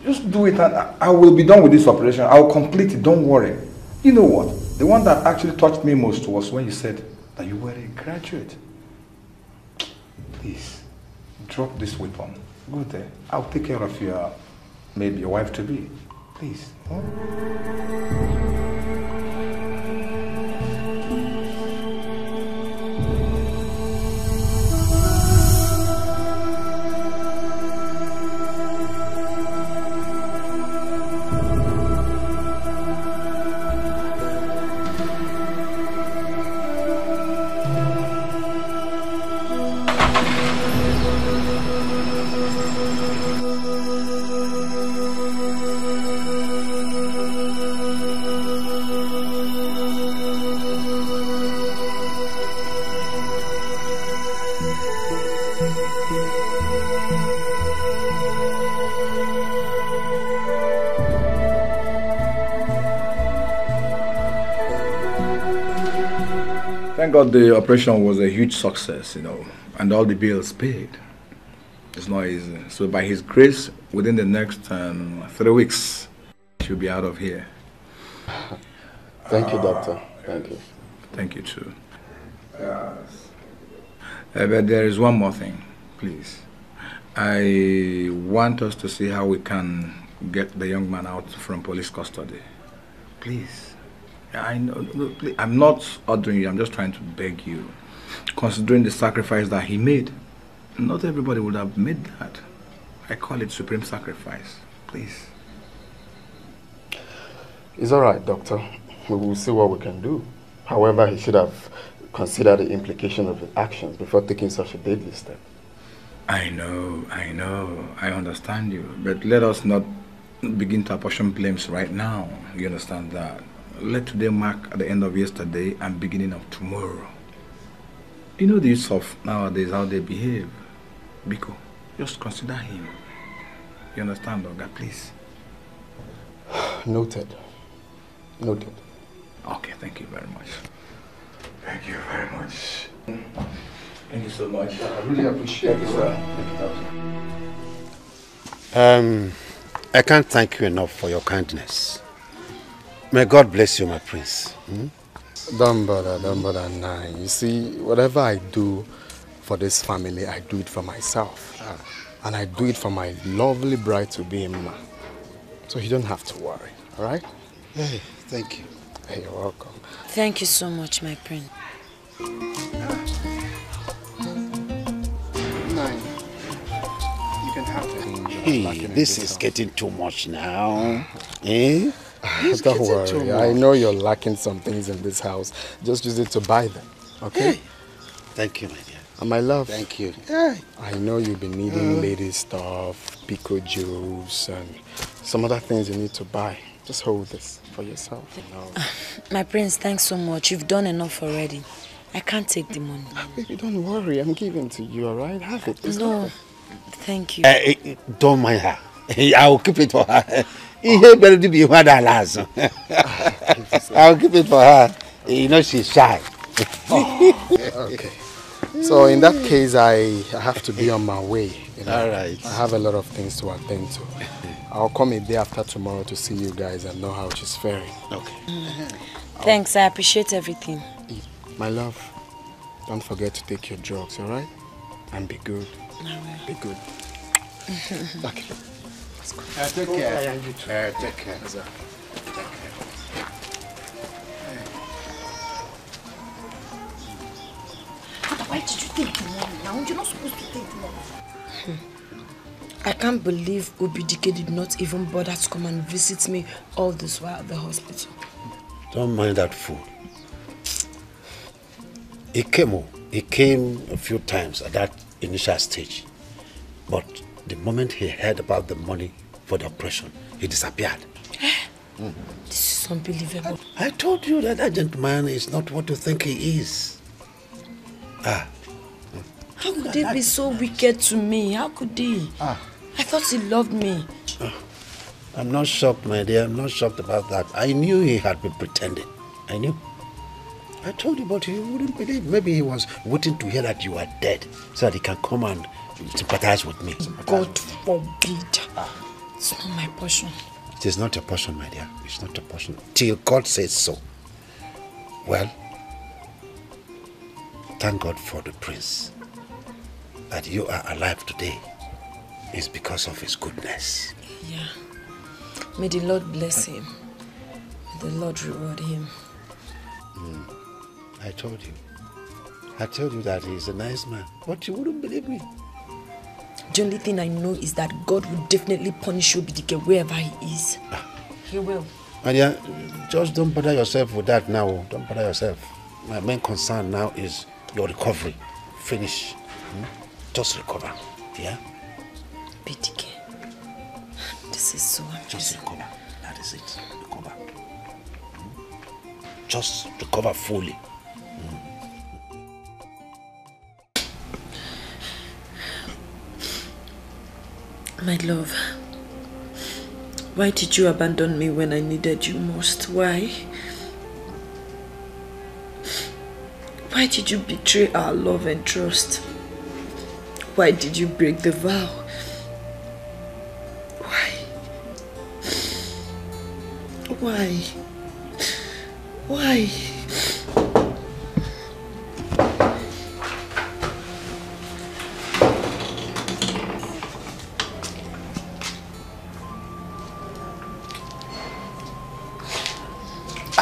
S7: Just do it and I will be done with this operation. I will complete it, don't worry. You know what? The one that actually touched me most was when you said that you were a graduate. Please, drop this weapon. Go there. I'll take care of your, maybe your wife-to-be. Please. Huh? Thank God the operation was a huge success, you know, and all the bills paid. It's not easy. So by His grace, within the next 3 weeks, she'll be out of here.
S2: Thank you, doctor. Thank you.
S7: Thank you too. Yes. But there is one more thing, please. I want us to see how we can get the young man out from police custody. Please. I know, please, I'm not ordering you, I'm just trying to beg you. Considering the sacrifice that he made, not everybody would have made that. I call it supreme sacrifice. Please.
S2: It's alright, doctor. We will see what we can do. However, he should have considered the implication of his actions before taking such a deadly step.
S7: I know, I understand you. But let us not begin to apportion blames right now. You understand that? Let today mark at the end of yesterday and beginning of tomorrow. You know the youth of nowadays, how they behave. Biko, just consider him. You understand, Oga, please?
S2: Noted. Noted.
S7: Okay, thank you very much.
S2: Thank you very much.
S7: Thank you so much.
S2: I really appreciate it, sir.
S6: I can't thank you enough for your kindness. May God bless you, my prince.
S2: Don't bother, nah. You see, whatever I do for this family, I do it for myself. And I do it for my lovely bride-to-be, Mma. So you don't have to worry, all right?
S6: Hey, thank you.
S2: Hey, you're welcome.
S3: Thank you so much, my prince.
S6: Hey, this is getting too much now. Eh?
S2: Don't worry. I know you're lacking some things in this house. Just use it to buy them, okay?
S6: Hey. Thank you, my dear.
S2: And my love.
S6: Thank you. Hey.
S2: I know you've been needing lady stuff, pico jewels, and some other things you need to buy. Just hold this for yourself. You know.
S3: My prince, thanks so much. You've done enough already. I can't take the money.
S2: Baby, don't worry. I'm giving to you, all right? Have it.
S3: No, thank you.
S6: Don't mind her. I'll keep it for her. I'll keep it for her. You know she's shy.
S2: Okay. So in that case, I have to be on my way. You know?
S6: All right.
S2: I have a lot of things to attend to. I'll come a day after tomorrow to see you guys and know how she's faring.
S6: Okay.
S3: Thanks, I appreciate everything.
S2: My love, don't forget to take your drugs, all right? And be good.
S3: I will.
S2: Be good. Okay. Let's go.
S6: Take care. Take care.
S3: Why did you take the money now? You're not supposed to take the money. I can't believe Dikeh did not even bother to come and visit me all this while at the hospital.
S6: Don't mind that fool. He came a few times at that initial stage. But the moment he heard about the money for the operation, he disappeared.
S3: This is unbelievable.
S6: I told you that gentleman is not what you think he is.
S3: How could they be so wicked to me? How could they? I thought he loved me.
S6: I'm not shocked, my dear. I'm not shocked about that. I knew he had been pretending. I knew. I told you, but you wouldn't believe. Maybe he was waiting to hear that you are dead so that he can come and sympathize with me.
S3: God forbid. It's not my portion.
S6: It is not your portion, my dear. It's not your portion. Till God says so. Well, thank God for the prince. That you are alive today is because of his goodness.
S3: Yeah. May the Lord bless him. May the Lord reward him.
S6: I told you. I told you that he's a nice man, but you wouldn't believe me.
S3: The only thing I know is that God will definitely punish Yul Edochie wherever he is. He will.
S6: And yeah, just don't bother yourself with that now. Don't bother yourself. My main concern now is your recovery. Finish. Just recover. Yeah?
S3: Dikeh. This is so amazing.
S6: Just recover. That is it. Recover. Just recover fully.
S3: My love, why did you abandon me when I needed you most? Why? Why did you betray our love and trust? Why did you break the vow? Why? Why? Why?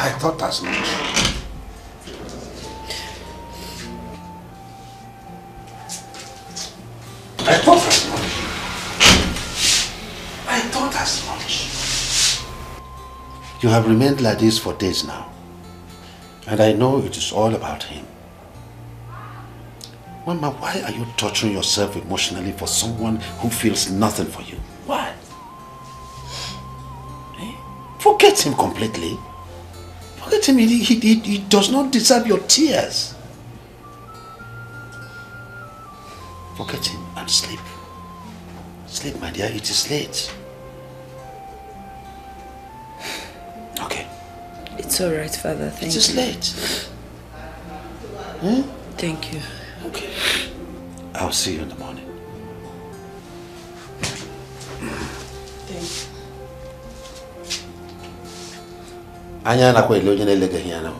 S6: I thought as much. I thought as much. I thought as much. You have remained like this for days now. And I know it is all about him. Mama, why are you torturing yourself emotionally for someone who feels nothing for you? Why? Forget him completely. Forget him. He does not deserve your tears. Forget him and sleep. Sleep, my dear. It is late. Okay.
S3: It's all right, Father. Thank you.
S6: It is late. Hmm?
S3: Thank you.
S6: Okay. I'll see you in the morning.
S3: Thank you.
S6: Anya na kwa ile onye na-elege here now.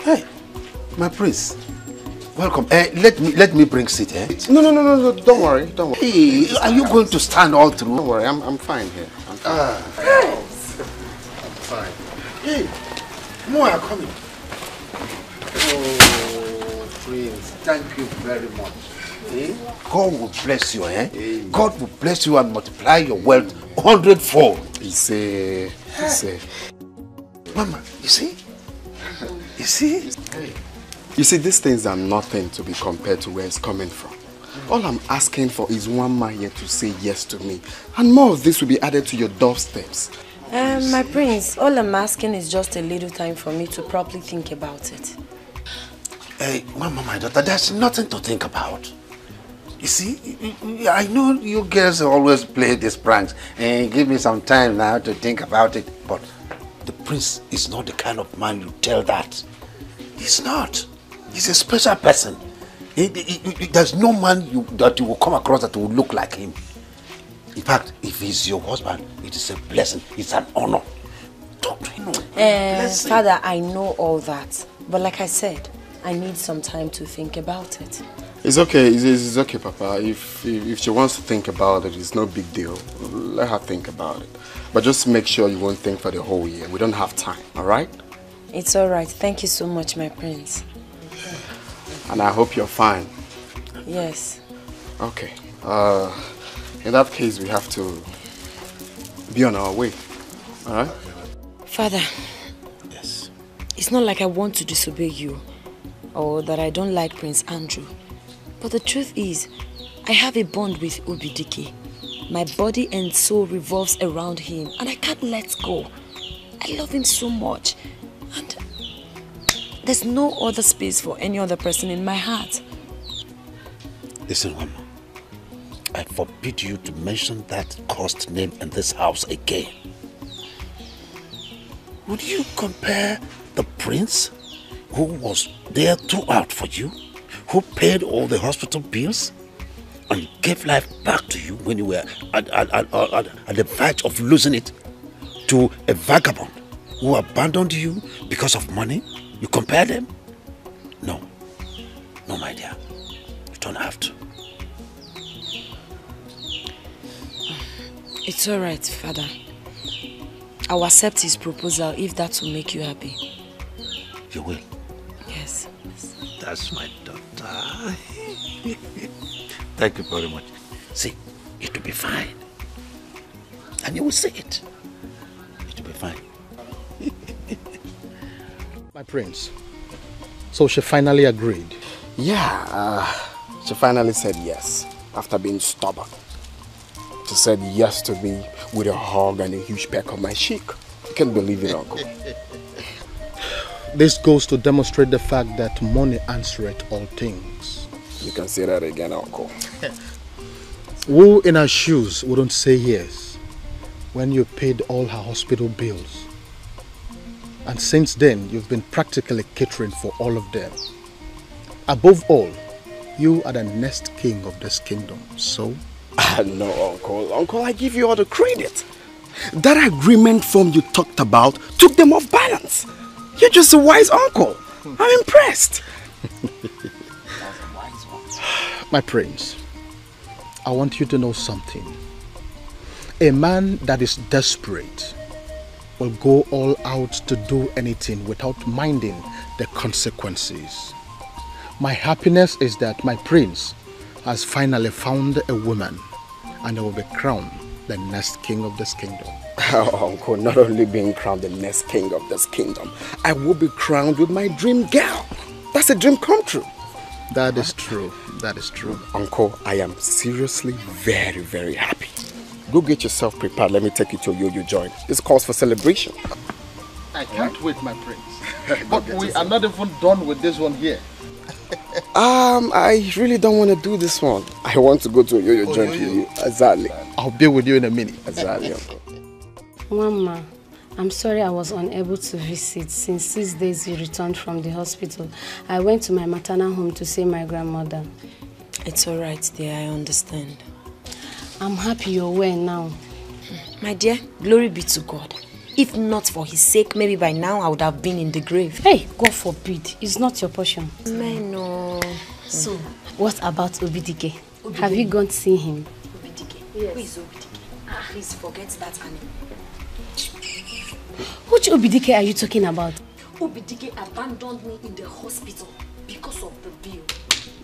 S6: Hey, my prince. Welcome. Let me bring seat, eh?
S2: No, don't worry, don't worry.
S6: Hey, are you going to stand all through?
S2: Don't worry, I'm fine here. I'm fine.
S6: Yes.
S2: I'm fine.
S6: Hey, more are coming.
S2: Oh, prince,
S6: Thank you very much. Eh? God will bless you, eh? Hey. God will bless you and multiply your wealth 100-fold.
S2: He say.
S6: Mama, you see? You see? Hey.
S2: You see, these things are nothing to be compared to where it's coming from. All I'm asking for is one man here to say yes to me. And more of this will be added to your doorsteps.
S3: My prince, all I'm asking is just a little time for me to properly think about it.
S6: Hey, Mama, my daughter, there's nothing to think about. You see, I know you girls always play these pranks and give me some time now to think about it. But the prince is not the kind of man you tell that. He's not. He's a special person. There's no man that you will come across that will look like him. In fact, if he's your husband, it is a blessing. It's an honor. Talk to him.
S3: Father, I know all that. But like I said, I need some time to think about it.
S2: It's okay. It's okay, Papa. If she wants to think about it, it's no big deal. Let her think about it. But just make sure you won't think for the whole year. We don't have time, all right?
S3: It's all right. Thank you so much, my prince.
S2: And I hope you're fine.
S3: Yes.
S2: Okay. In that case, we have to be on our way. All right?
S3: Father.
S6: Yes.
S3: It's not like I want to disobey you or that I don't like Prince Andrew. But the truth is, I have a bond with Dikeh. My body and soul revolves around him and I can't let go. I love him so much. And there's no other space for any other person in my heart.
S6: Listen, Mama. I forbid you to mention that cursed name in this house again. Would you compare the prince who was there throughout for you, who paid all the hospital bills, and gave life back to you when you were at the verge of losing it, to a vagabond who abandoned you because of money? You compare them? No. No, my dear. You don't have to.
S3: It's all right, Father. I'll accept his proposal if that will make you happy.
S6: You will?
S3: Yes.
S6: That's my daughter. Thank you very much. See, it will be fine. And you will see it. It will be fine.
S1: My prince. So she finally agreed?
S2: Yeah, she finally said yes after being stubborn. She said yes to me with a hug and a huge peck on my cheek. I can't believe it, Uncle.
S1: This goes to demonstrate the fact that money answereth all things.
S2: You can say that again, Uncle.
S1: Who in her shoes wouldn't say yes when you paid all her hospital bills? And since then, you've been practically catering for all of them. Above all, you are the next king of this kingdom, so?
S2: No, Uncle. Uncle, I give you all the credit. That agreement form you talked about took them off balance. You're just a wise uncle. I'm impressed.
S1: My prince, I want you to know something. A man that is desperate will go all out to do anything without minding the consequences. My happiness is that my prince has finally found a woman and he will be crowned
S2: the next king of this kingdom.
S9: Oh, Uncle, not only being crowned the next king of this kingdom, I will be crowned with my dream girl. That's a dream come true.
S2: That is true. That is true.
S9: Uncle, I am seriously very, very happy. Go get yourself prepared. Let me take you to a yo-yo joint. This calls for celebration.
S2: I can't wait, my prince. But we are not even done with this one here.
S9: I really don't want to do this one. I want to go to a yo-yo joint with you. Exactly.
S2: I'll be with you in a minute.
S9: Exactly, Uncle.
S10: Mama, I'm sorry I was unable to visit. Since 6 days you returned from the hospital, I went to my maternal home to see my grandmother.
S3: It's all right, dear. I understand.
S10: I'm happy you're well now.
S3: My dear, glory be to God. If not for his sake, maybe by now I would have been in the grave.
S10: Hey, God forbid. It's not your portion.
S3: No.
S10: So, what about Dikeh? Have you gone to see him?
S3: Dikeh? Yes. Who is Dikeh? Please forget that, Annie.
S10: Which Dikeh are you talking about?
S3: Dikeh abandoned me in the hospital because of the bill.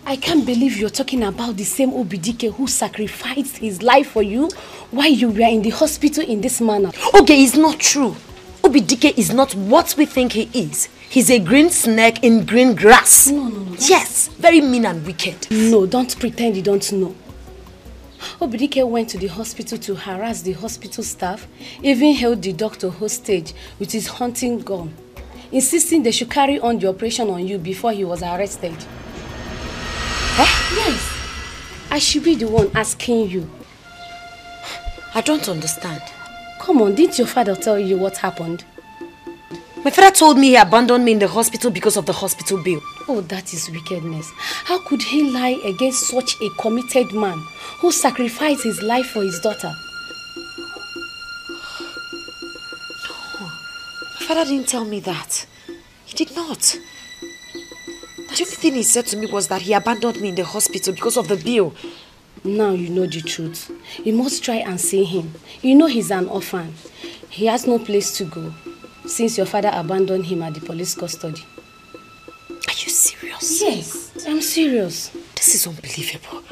S10: I can't believe you're talking about the same Dikeh who sacrificed his life for you while you were in the hospital in this manner.
S3: Okay, it's not true. Dikeh is not what we think he is. He's a green snake in green grass.
S10: No.
S3: Yes, very mean and wicked.
S10: No, don't pretend you don't know. Dikeh went to the hospital to harass the hospital staff, even held the doctor hostage with his hunting gun, insisting they should carry on the operation on you before he was arrested. Yes. I should be the one asking you.
S3: I don't understand.
S10: Come on, didn't your father tell you what happened?
S3: My father told me he abandoned me in the hospital because of the hospital bill.
S10: Oh, that is wickedness. How could he lie against such a committed man who sacrificed his life for his daughter?
S3: No, my father didn't tell me that. He did not. The only thing he said to me was that he abandoned me in the hospital because of the bill.
S10: Now you know the truth. You must try and see him. You know he's an orphan. He has no place to go since your father abandoned him at the police custody.
S3: Are you serious?
S10: Yes, I'm serious.
S3: This is unbelievable.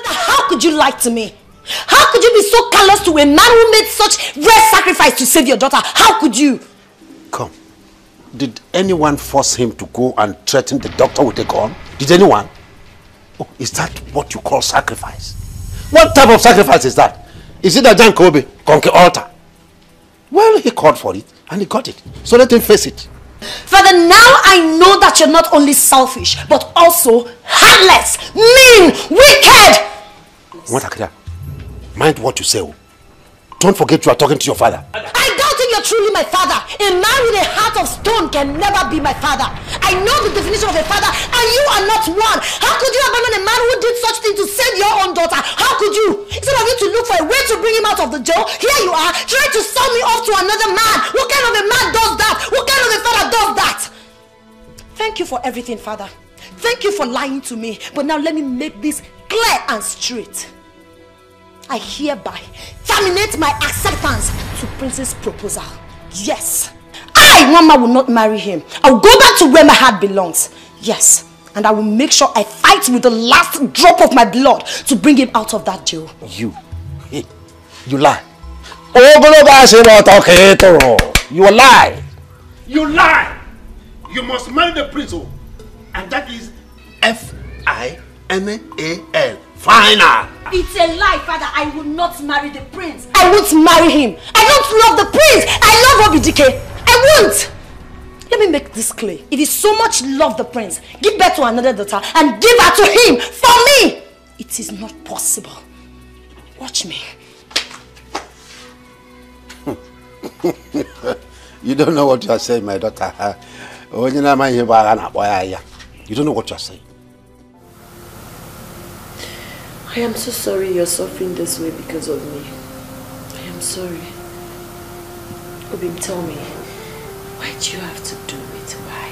S3: How could you lie to me? How could you be so callous to a man who made such rare sacrifice to save your daughter? How could you?
S6: Come. Did anyone force him to go and threaten the doctor with a gun? Did anyone? Oh, is that what you call sacrifice? What type of sacrifice is that? Is it a Jan Kobe, Konke altar? Well, he called for it and he got it. So let him face it.
S3: Father, now I know that you're not only selfish, but also heartless, mean, wicked.
S6: What, mind what you say. Don't forget you are talking to your father.
S3: I don't think you're truly my father. A man with a heart of stone can never be my father. I know the definition of a father, and you are not one. How could you abandon a man who did such thing to save your own daughter? How could you? Instead of you to look for a way to bring him out of the jail, here you are trying to sell me off to another man. What kind of a man does that? What kind of a father does that? Thank you for everything, Father. Thank you for lying to me. But now let me make this clear and straight. I hereby terminate my acceptance to Prince's proposal. Yes, I, Mama, will not marry him. I will go back to where my heart belongs. Yes, and I will make sure I fight with the last drop of my blood to bring him out of that jail.
S6: You lie. You lie. You lie. You must marry the prince, and that is Final. Final.
S3: It's a lie, Father. I will not marry the prince. I won't marry him. I don't love the prince. I love Dikeh. I won't. Let me make this clear. If you so much love the prince, give birth to another daughter and give her to him for me. It is not possible. Watch me.
S6: You don't know what you are saying, my daughter. You don't know what you are saying.
S3: I am so sorry you're suffering this way because of me. I am sorry. Obim, tell me, why do you have to do it? Why?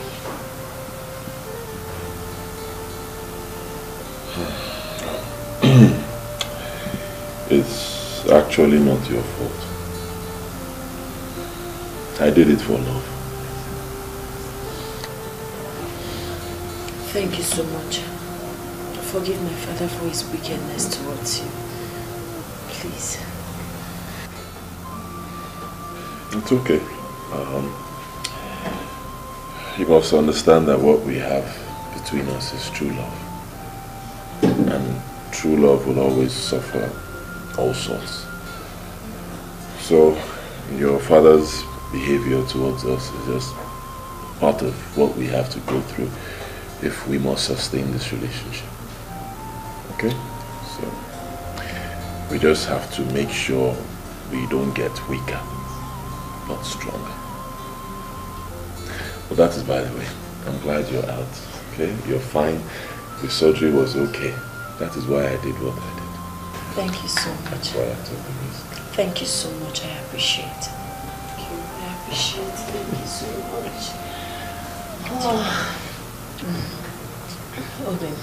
S4: It's actually not your fault. I did it for love.
S3: Thank you so much. Forgive my father for his wickedness towards you. Please.
S4: It's okay. You must understand that what we have between us is true love. And true love will always suffer all sorts. So, your father's behavior towards us is just part of what we have to go through if we must sustain this relationship. Okay? So, we just have to make sure we don't get weaker, not stronger. Well, that is by the way. I'm glad you're out. Okay? You're fine. The surgery was okay. That is why I did what I did.
S3: Thank you so much.
S4: That's why I took the risk.
S3: Thank you so much. I appreciate it. Thank you. I appreciate it. Thank you so much. Oh, babe.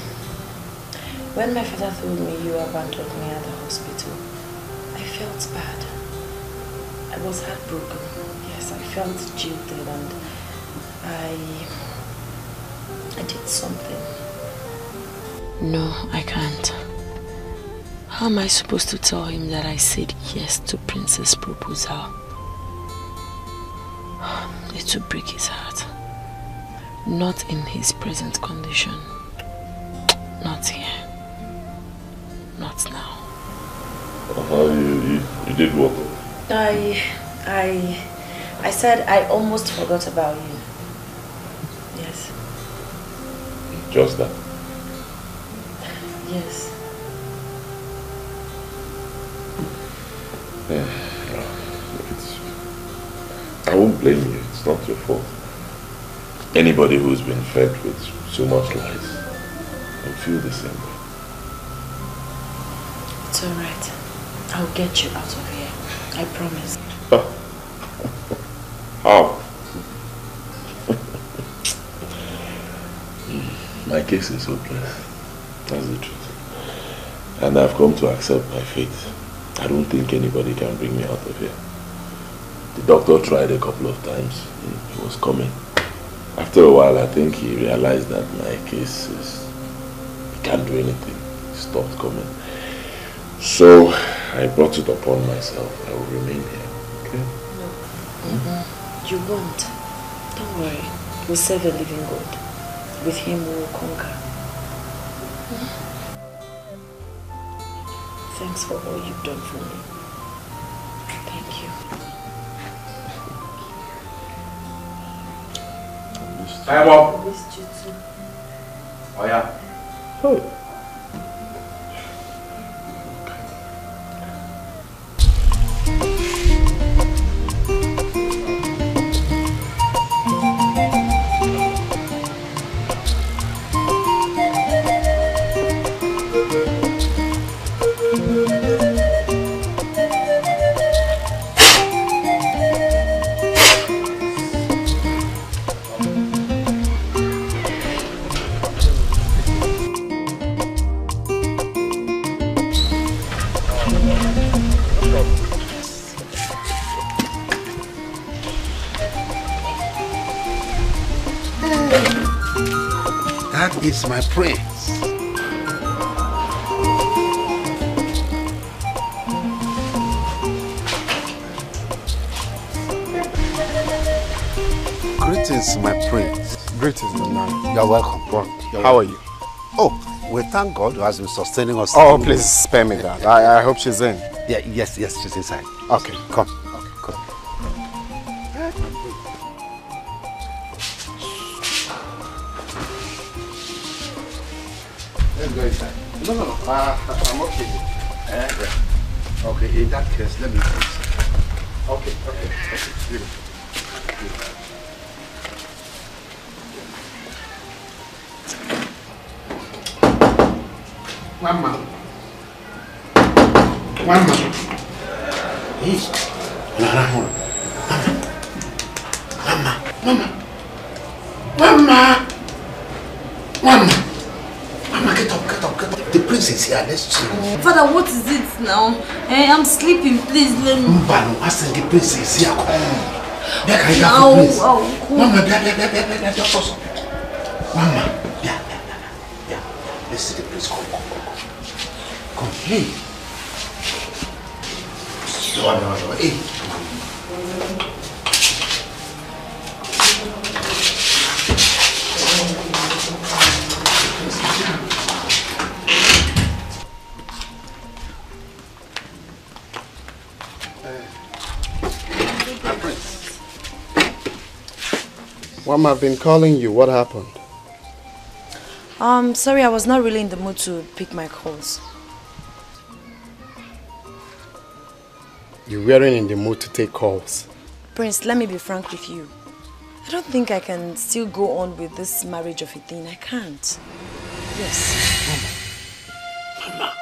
S3: When my father told me you abandoned me at the hospital, I felt bad. I was heartbroken. Yes, I felt jilted and I did something. No, I can't. How am I supposed to tell him that I said yes to Prince's proposal? It would break his heart. Not in his present condition. Not here. Not now.
S4: You did what?
S3: I said I almost forgot about you. Yes.
S4: Just that?
S3: Yes.
S4: I won't blame you. It's not your fault. Anybody who's been fed with so much lies will feel the same way.
S3: It's alright. I'll get you out of here. I promise.
S4: How? My case is hopeless. That's the truth. And I've come to accept my fate. I don't think anybody can bring me out of here. The doctor tried a couple of times. He was coming. After a while, I think he realized that my case is... he can't do anything. He stopped coming. So, I brought it upon myself. I will remain here. Okay?
S3: No. You won't. Don't worry. We'll serve a living God. With him we will conquer. Thanks for all you've done for me. Thank you.
S7: Hi, Bob.
S3: I missed you too.
S7: Oh, yeah.
S4: Oh.
S6: It's my prince. Greetings, my prince.
S5: Greetings, Nana.
S6: You're welcome.
S5: How are you?
S6: Oh, we thank God who has been sustaining us.
S5: Oh, please spare me that. I hope she's in.
S6: Yeah, yes, she's inside.
S5: Okay, come.
S6: Come. Let's go inside. No. I'm okay. Okay, in that case, let me go inside. Okay. Mama. Hey. Mama, get up. The prince is here. Let's chill.
S11: Father, what is it now? I'm sleeping. Please let me.
S6: Mbano, I said the prince is here. Come. Mama, Mama, Please come. Come, hey. No. Hey.
S9: Mama, I've been calling you. What happened?
S3: Sorry, I was not really in the mood to pick my calls.
S9: You weren't in the mood to take calls.
S3: Prince, let me be frank with you. I don't think I can still go on with this marriage of a thing. I can't. Yes.
S9: Mama.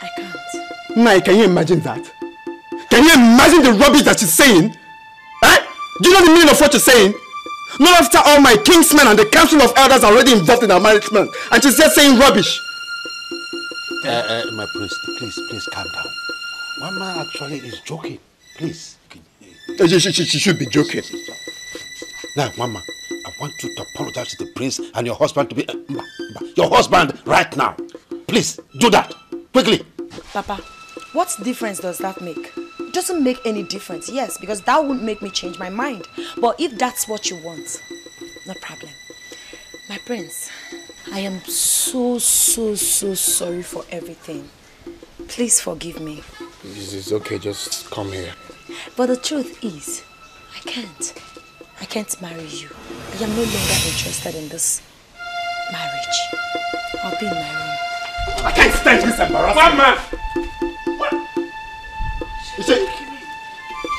S3: I can't.
S9: Mai, can you imagine that? Can you imagine the rubbish that she's saying? Do you know the meaning of what you're saying? Not after all my kingsmen and the council of elders are already involved in our marriage, and she's just saying rubbish.
S6: My prince, please calm down. Mama actually is joking. Please.
S9: She should be joking.
S6: Now, Mama, I want you to apologize to the prince and your husband to be... your husband right now. Please, do that. Quickly.
S3: Papa, what difference does that make? It doesn't make any difference, yes, because that won't make me change my mind. But if that's what you want, no problem. My prince, I am so sorry for everything. Please forgive me.
S9: It's okay, just come here.
S3: But the truth is, I can't marry you. I am no longer interested in this marriage. I'll be in my room.
S9: I can't stand this embarrassment. Mama! You see,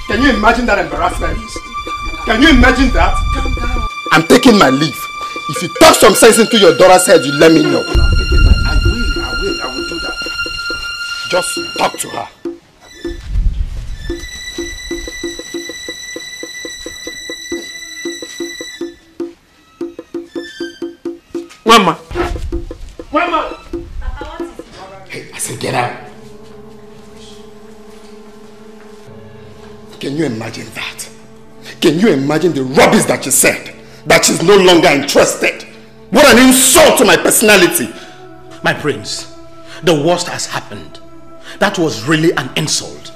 S9: can you imagine that embarrassment? Can you imagine that?
S6: Calm down.
S9: I'm taking my leave. If you talk some sense into your daughter's head, you let me know.
S6: I will do that.
S9: Just talk to her. Mama! Mama! Hey, I said get out. Can you imagine that? Can you imagine the rubbish that she said? That she's no longer interested? What an insult to my personality!
S6: My prince, the worst has happened. That was really an insult.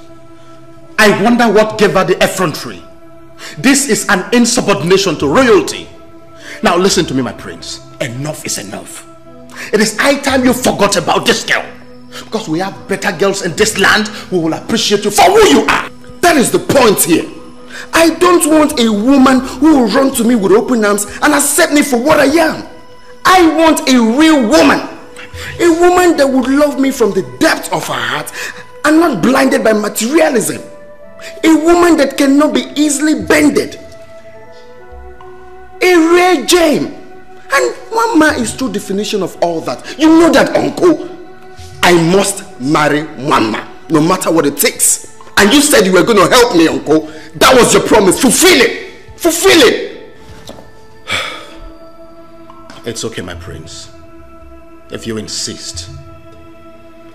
S6: I wonder what gave her the effrontery. This is an insubordination to royalty. Now listen to me, my prince. Enough is enough. It is high time you forgot about this girl. Because we have better girls in this land who will appreciate you for who you are.
S9: That is the point here. I don't want a woman who will run to me with open arms and accept me for what I am. I want a real woman. A woman that would love me from the depth of her heart and not blinded by materialism. A woman that cannot be easily bended. A rare gem. And Mama is true definition of all that. You know that, Uncle. I must marry Mama, no matter what it takes. And you said you were going to help me, Uncle. That was your promise. Fulfill it. Fulfill it.
S6: It's okay, my prince. If you insist.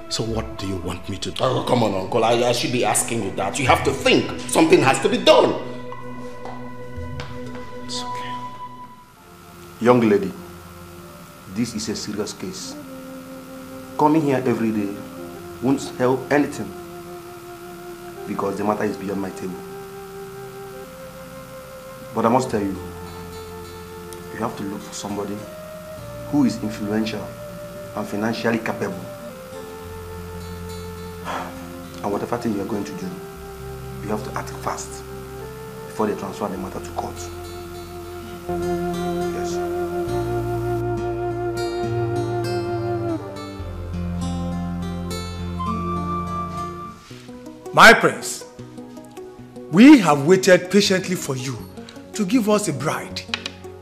S6: So what do you want me to do?
S9: Oh, come on, Uncle. I should be asking you that. You have to think. Something has to be done.
S6: It's okay.
S12: Young lady, this is a serious case. Coming here every day won't help anything. Because the matter is beyond my table. But I must tell you, you have to look for somebody who is influential and financially capable. And whatever thing you are going to do, you have to act fast before they transfer the matter to court. Yes.
S5: My prince, we have waited patiently for you to give us a bride,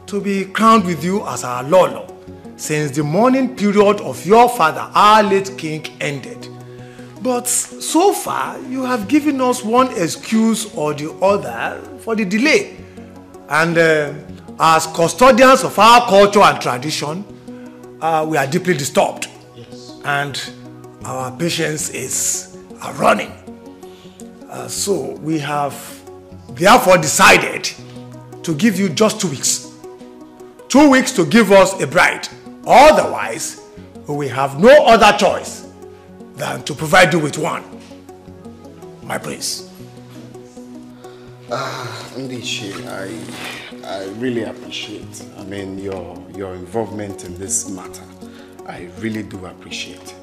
S5: to be crowned with you as our Lolo, since the mourning period of your father, our late king, ended. But so far, you have given us one excuse or the other for the delay. And as custodians of our culture and tradition, we are deeply disturbed. Yes. And our patience is running. So we have therefore decided to give you just 2 weeks. 2 weeks to give us a bride Otherwise, we have no other choice than to provide you with one. My prince.
S9: Ndiche, I really appreciate, your involvement in this matter. I really do appreciate.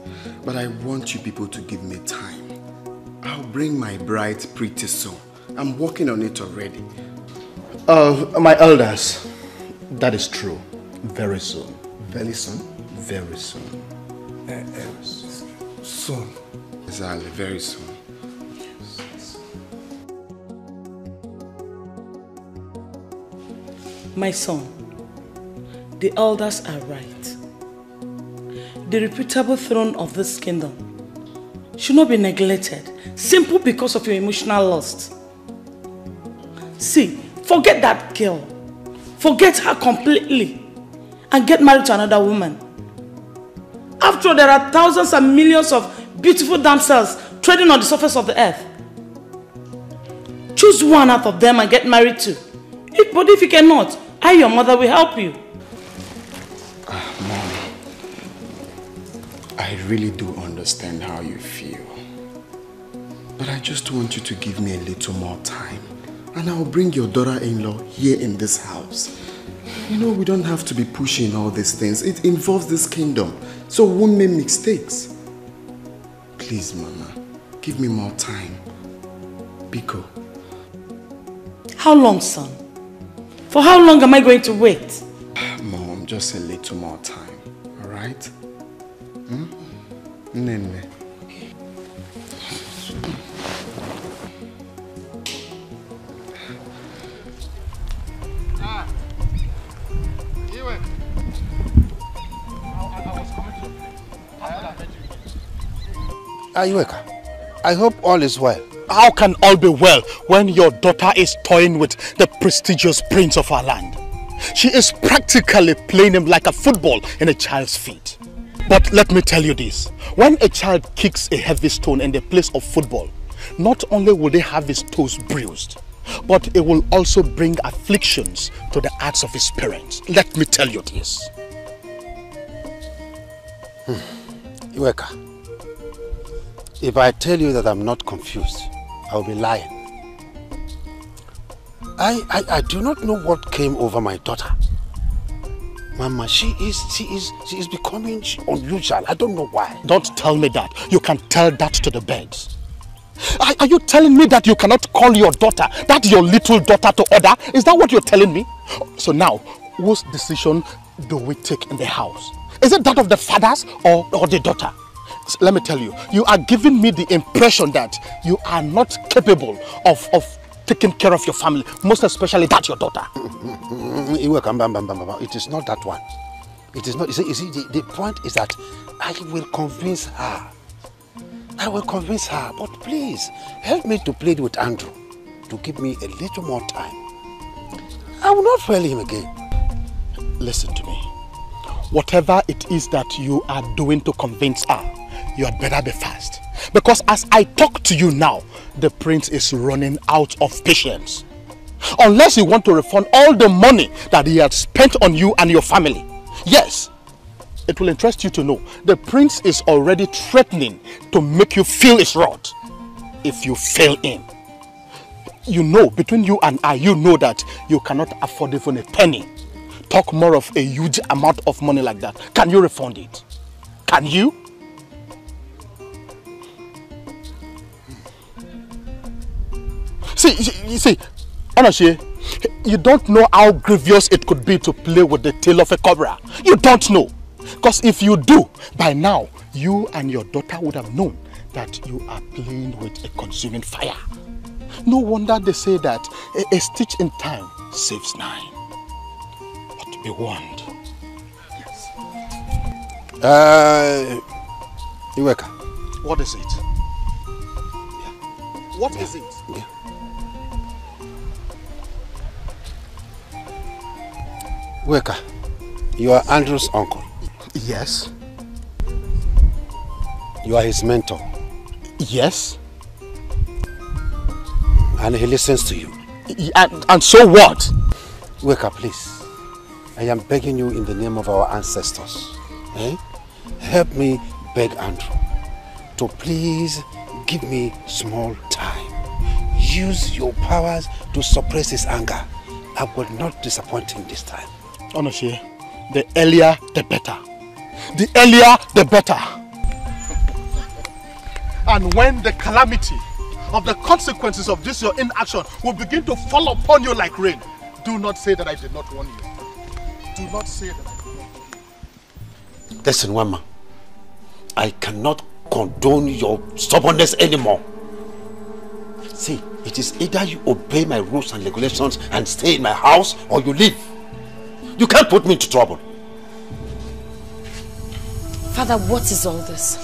S9: But I want you people to give me time. I'll bring my bride pretty soon. I'm working on it already.
S2: My elders, that is true. Very soon.
S9: Very soon?
S2: Very soon.
S5: Soon.
S9: Exactly, very soon.
S13: My son, the elders are right. The reputable throne of this kingdom should not be neglected simply because of your emotional lust. See, forget that girl. Forget her completely and get married to another woman. After all, there are thousands and millions of beautiful damsels treading on the surface of the earth. Choose one out of them and get married to. But if you cannot, I, your mother, will help you.
S9: Mom, I really do understand how you feel. But I just want you to give me a little more time. And I'll bring your daughter-in-law here in this house. You know, we don't have to be pushing all these things. It involves this kingdom. So we won't make mistakes. Please, Mama, give me more time. Biko.
S13: How long, son? For how long am I going to wait?
S9: Mom, just a little more time, all right? Nene.
S6: Iweka, I hope all is well.
S2: How can all be well when your daughter is toying with the prestigious prince of our land? She is practically playing him like a football in a child's feet. But let me tell you this, when a child kicks a heavy stone in the place of football, not only will they have his toes bruised, but it will also bring afflictions to the hearts of his parents. Let me tell you this.
S6: Iweka, if I tell you that I'm not confused, I'll be lying. I do not know what came over my daughter. Mama, she is becoming unusual. I don't know why.
S2: Don't tell me that. You can tell that to the birds. Are you telling me that you cannot call your daughter, that your little daughter, to order? Is that what you're telling me? So now, whose decision do we take in the house? Is it that of the fathers or the daughter? Let me tell you, you are giving me the impression that you are not capable of taking care of your family, most especially that your daughter.
S6: It is not that one. It is not. You see, the point is that I will convince her. I will convince her, but please help me to plead with Andrew to give me a little more time. I will not fail him again.
S2: Listen to me. Whatever it is that you are doing to convince her, you had better be fast. Because as I talk to you now, the prince is running out of patience. Unless you want to refund all the money that he had spent on you and your family. Yes, it will interest you to know the prince is already threatening to make you feel his wrath if you fail him. You know, between you and I, you know that you cannot afford even a penny. Talk more of a huge amount of money like that. Can you refund it? Can you? See, honestly, you don't know how grievous it could be to play with the tail of a cobra. You don't know. Because if you do, by now, you and your daughter would have known that you are playing with a consuming fire. No wonder they say that a stitch in time saves 9. But be warned.
S6: Yes. Iweka.
S2: What is it? Yeah. What is it?
S6: Yeah. Iweka, you are Andrew's uncle.
S2: Yes.
S6: You are his mentor.
S2: Yes.
S6: And he listens to you.
S2: And so what?
S6: Iweka, please. I am begging you in the name of our ancestors. Help me beg Andrew to please give me small time. Use your powers to suppress his anger. I will not disappoint him this time.
S2: Onochie, the earlier the better. The earlier the better. And when the calamity of the consequences of this your inaction will begin to fall upon you like rain, do not say that I did not warn you. Do not say that I did not warn you.
S6: Listen, Wama, I cannot condone your stubbornness anymore. See, it is either you obey my rules and regulations and stay in my house, or you leave. You can't put me into trouble.
S3: Father, what is all this?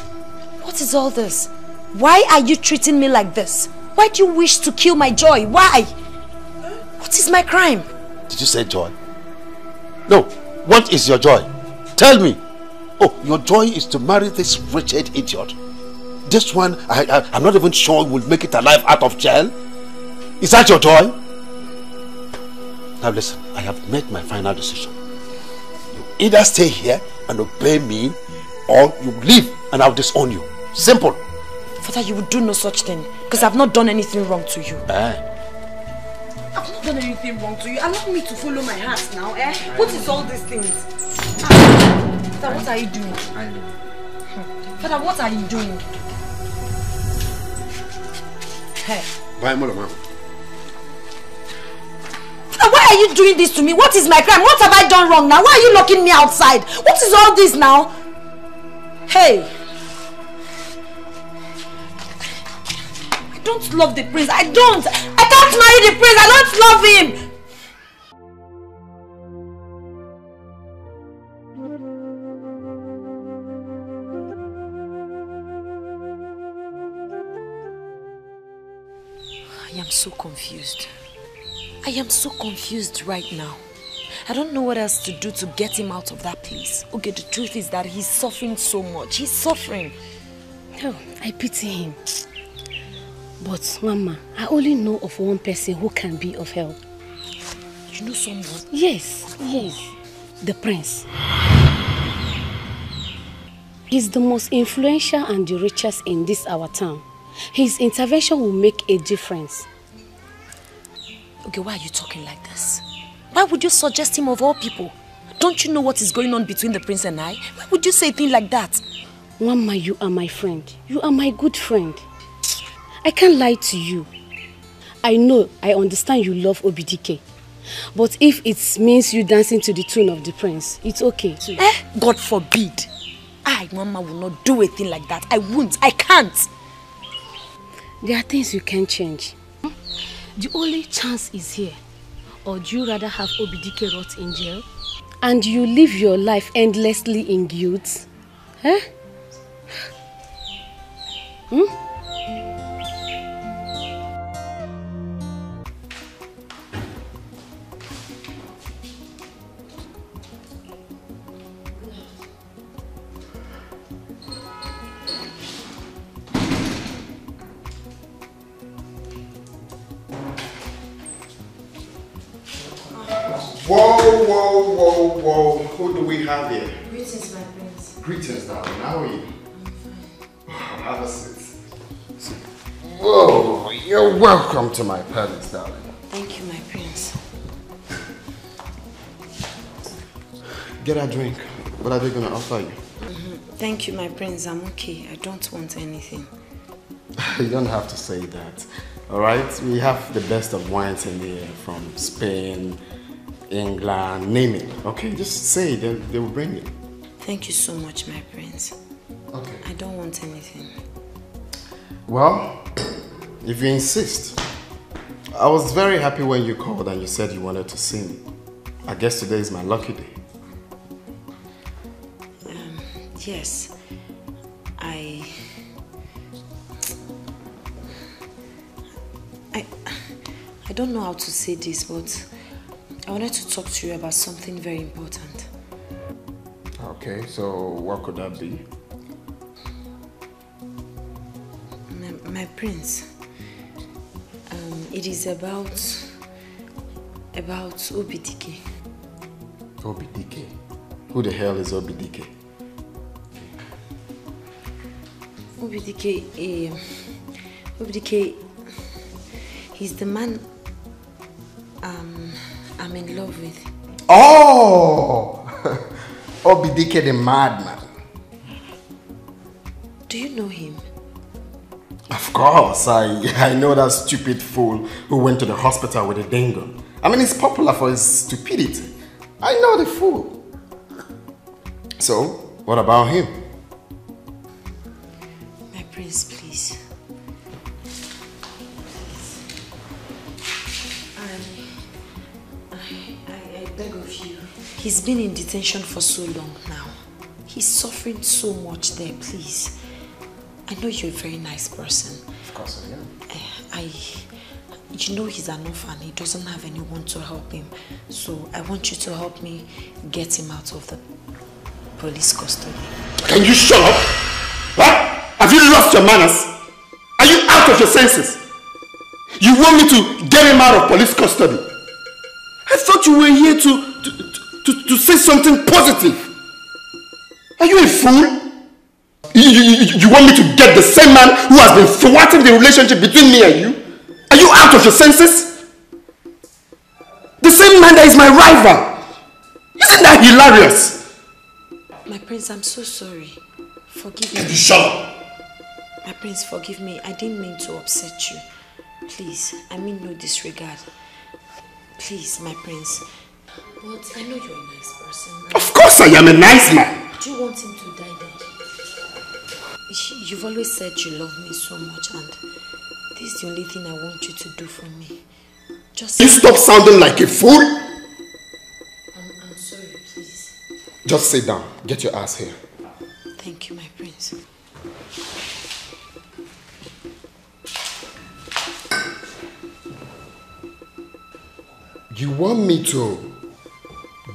S3: What is all this? Why are you treating me like this? Why do you wish to kill my joy? Why? What is my crime?
S6: Did you say joy? No. What is your joy? Tell me. Oh, your joy is to marry this wretched idiot. This one, I'm not even sure will make it alive out of jail. Is that your joy? Now listen, I have made my final decision. You either stay here and obey me, or you leave and I'll disown you. Simple.
S3: Father, you would do no such thing, because I've not done anything wrong to you.
S13: I've not done anything wrong to you. Allow me to follow my heart now, What is all these things? Father, what are you doing? Father, what are you doing? Hey.
S6: Bye, Mama.
S3: Father, why are you doing this to me? What is my crime? What have I done wrong now? Why are you locking me outside? What is all this now? Hey. I don't love the prince. I don't. I can't marry the prince. I don't love him. I am so confused. I am so confused right now. I don't know what else to do to get him out of that place. Okay, the truth is that he's suffering so much. He's suffering.
S10: Oh, I pity him. But, Mama, I only know of one person who can be of help.
S3: You know someone?
S10: Yes, yes. The prince. He's the most influential and the richest in this our town. His intervention will make a difference.
S3: Okay, why are you talking like this? Why would you suggest him of all people? Don't you know what is going on between the prince and I? Why would you say a thing like that?
S10: Mama, you are my friend. You are my good friend. I can't lie to you. I know, I understand you love Dikeh. But if it means you dancing to the tune of the prince, it's okay too.
S3: God forbid. I, Mama, will not do a thing like that. I won't. I can't.
S10: There are things you can't change. The only chance is here. Or do you rather have Dikeh rot in jail? And you live your life endlessly in guilt? Huh?
S6: Whoa. Who do we have here?
S3: Greetings, my prince.
S6: Greetings, darling. How are you? Have a seat. Whoa, you're welcome to my palace, darling.
S3: Thank you, my prince.
S6: Get a drink. What are they going to offer you?
S3: Thank you, my prince. I'm okay. I don't want anything.
S6: You don't have to say that. Alright? We have the best of wines in here from Spain, England, name it. Okay, just say it, they will bring it.
S3: Thank you so much, my prince.
S6: Okay.
S3: I don't want anything.
S6: Well, if you insist. I was very happy when you called and you said you wanted to see me. I guess today is my lucky day.
S3: Yes. I don't know how to say this, but I wanted to talk to you about something very important.
S6: Okay, so what could that be?
S3: My prince, it is about Dikeh.
S9: Dikeh. Who the hell is Dikeh?
S3: Dikeh, he's the man I'm in love with.
S9: Oh! Dikeh the madman.
S3: Do you know him?
S9: Of course, I know that stupid fool who went to the hospital with a dingo. I mean, he's popular for his stupidity. I know the fool. So, what about him?
S3: My prince, please. I beg of you. He's been in detention for so long now. He's suffering so much there, please. I know you're a very nice person.
S9: Of course I am.
S3: You know he's an orphan. He doesn't have anyone to help him. So I want you to help me get him out of the police custody.
S9: Can you shut up? What? Have you lost your manners? Are you out of your senses? You want me to get him out of police custody? I thought you were here to say something positive. Are you a fool? You want me to get the same man who has been thwarting the relationship between me and you? Are you out of your senses? The same man that is my rival. Isn't that hilarious?
S3: My prince, I'm so sorry. Forgive me.
S9: Can you shut up?
S3: My prince, forgive me. I didn't mean to upset you. Please, I mean no disregard. Please, my prince. But I know you're a nice person.
S9: Of course I am a nice man.
S3: Do you want him to die then? You've always said you love me so much, and this is the only thing I want you to do for me. Just...
S9: You stop sounding like a fool?
S3: I'm sorry, please.
S9: Just sit down. Get your ass here.
S3: Thank you, my prince.
S9: You want me to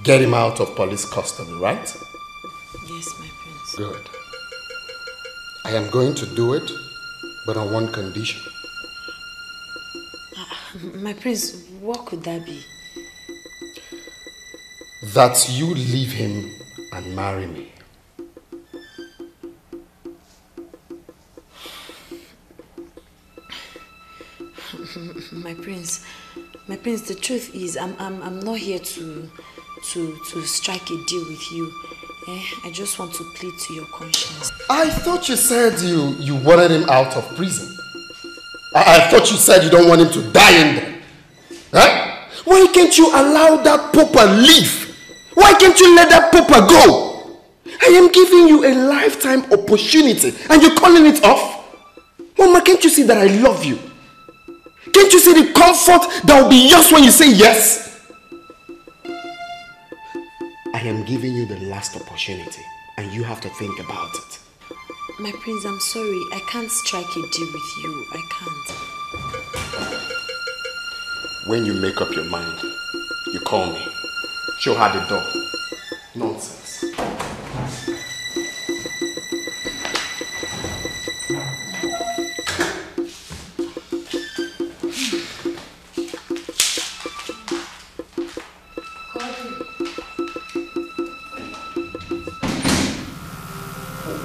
S9: get him out of police custody, right?
S3: Yes, my prince.
S9: Good. I am going to do it, but on one condition.
S3: My prince, what could that be?
S9: That you leave him and marry me.
S3: My prince, the truth is I'm not here to strike a deal with you. I just want to plead to your conscience.
S9: I thought you said you wanted him out of prison. I thought you said you don't want him to die in there. Huh? Why can't you allow that pauper live? Why can't you let that pauper go? I am giving you a lifetime opportunity and you're calling it off? Mama, can't you see that I love you? Can't you see the comfort that will be yours when you say yes? I am giving you the last opportunity and you have to think about it.
S3: My prince, I'm sorry. I can't strike a deal with you. I can't.
S9: When you make up your mind, you call me. Show her the door. Nonsense.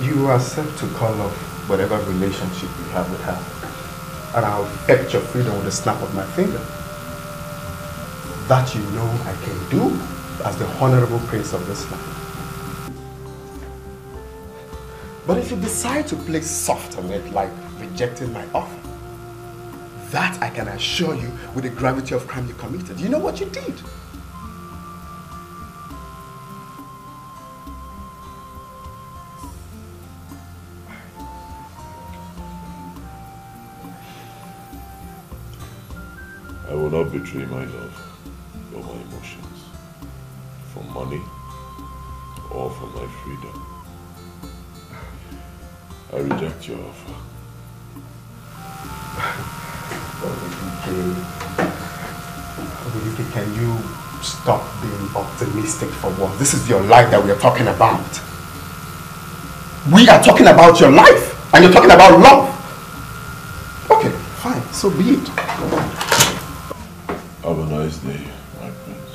S2: You are set to call off whatever relationship you have with her, and I'll effect your freedom with a snap of my finger. That you know I can do as the honorable prince of this land. But if you decide to play soft on it, like rejecting my offer, that I can assure you with the gravity of crime you committed. You know what you did?
S4: I will not betray my love or my emotions for money or for my freedom. I reject your offer.
S2: Dikeh, can you stop being optimistic for once? This is your life that we are talking about. We are talking about your life, and you're talking about love. Okay, fine, so be it.
S4: Have a nice day, my prince.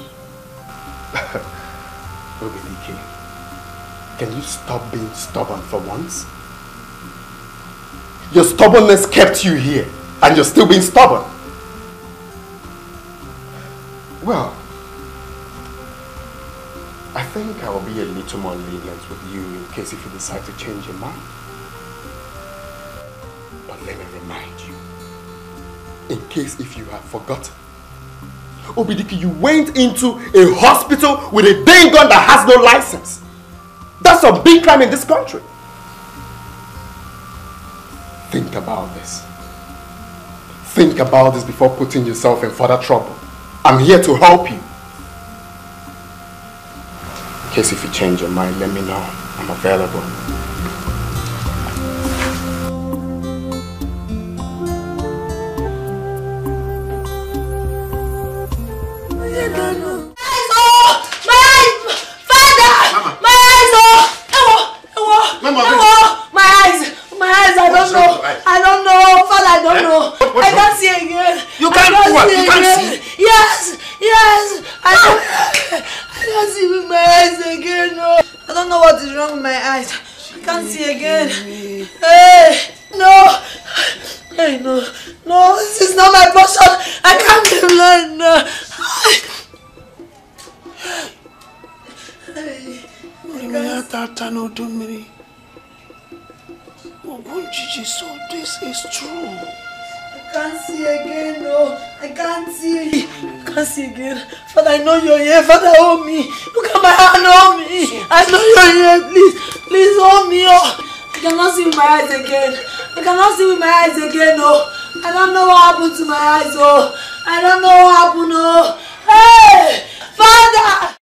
S9: Dikeh, can you stop being stubborn for once? Your stubbornness kept you here, and you're still being stubborn. Well, I think I will be a little more lenient with you in case if you decide to change your mind. But let me remind you, in case if you have forgotten, Dikeh, you went into a hospital with a dang gun that has no license. That's a big crime in this country. Think about this. Think about this before putting yourself in further trouble. I'm here to help you. In case if you change your mind, let me know. I'm available.
S6: So this is true.
S13: I can't see again, no. I can't see. I can't see again. Father, I know you're here. Father, hold me. Look at my hand, hold me. I know you're here. Please hold me. Oh. I cannot see with my eyes again. I cannot see with my eyes again, no. I don't know what happened to my eyes, oh. I don't know what happened, oh. Hey! Father!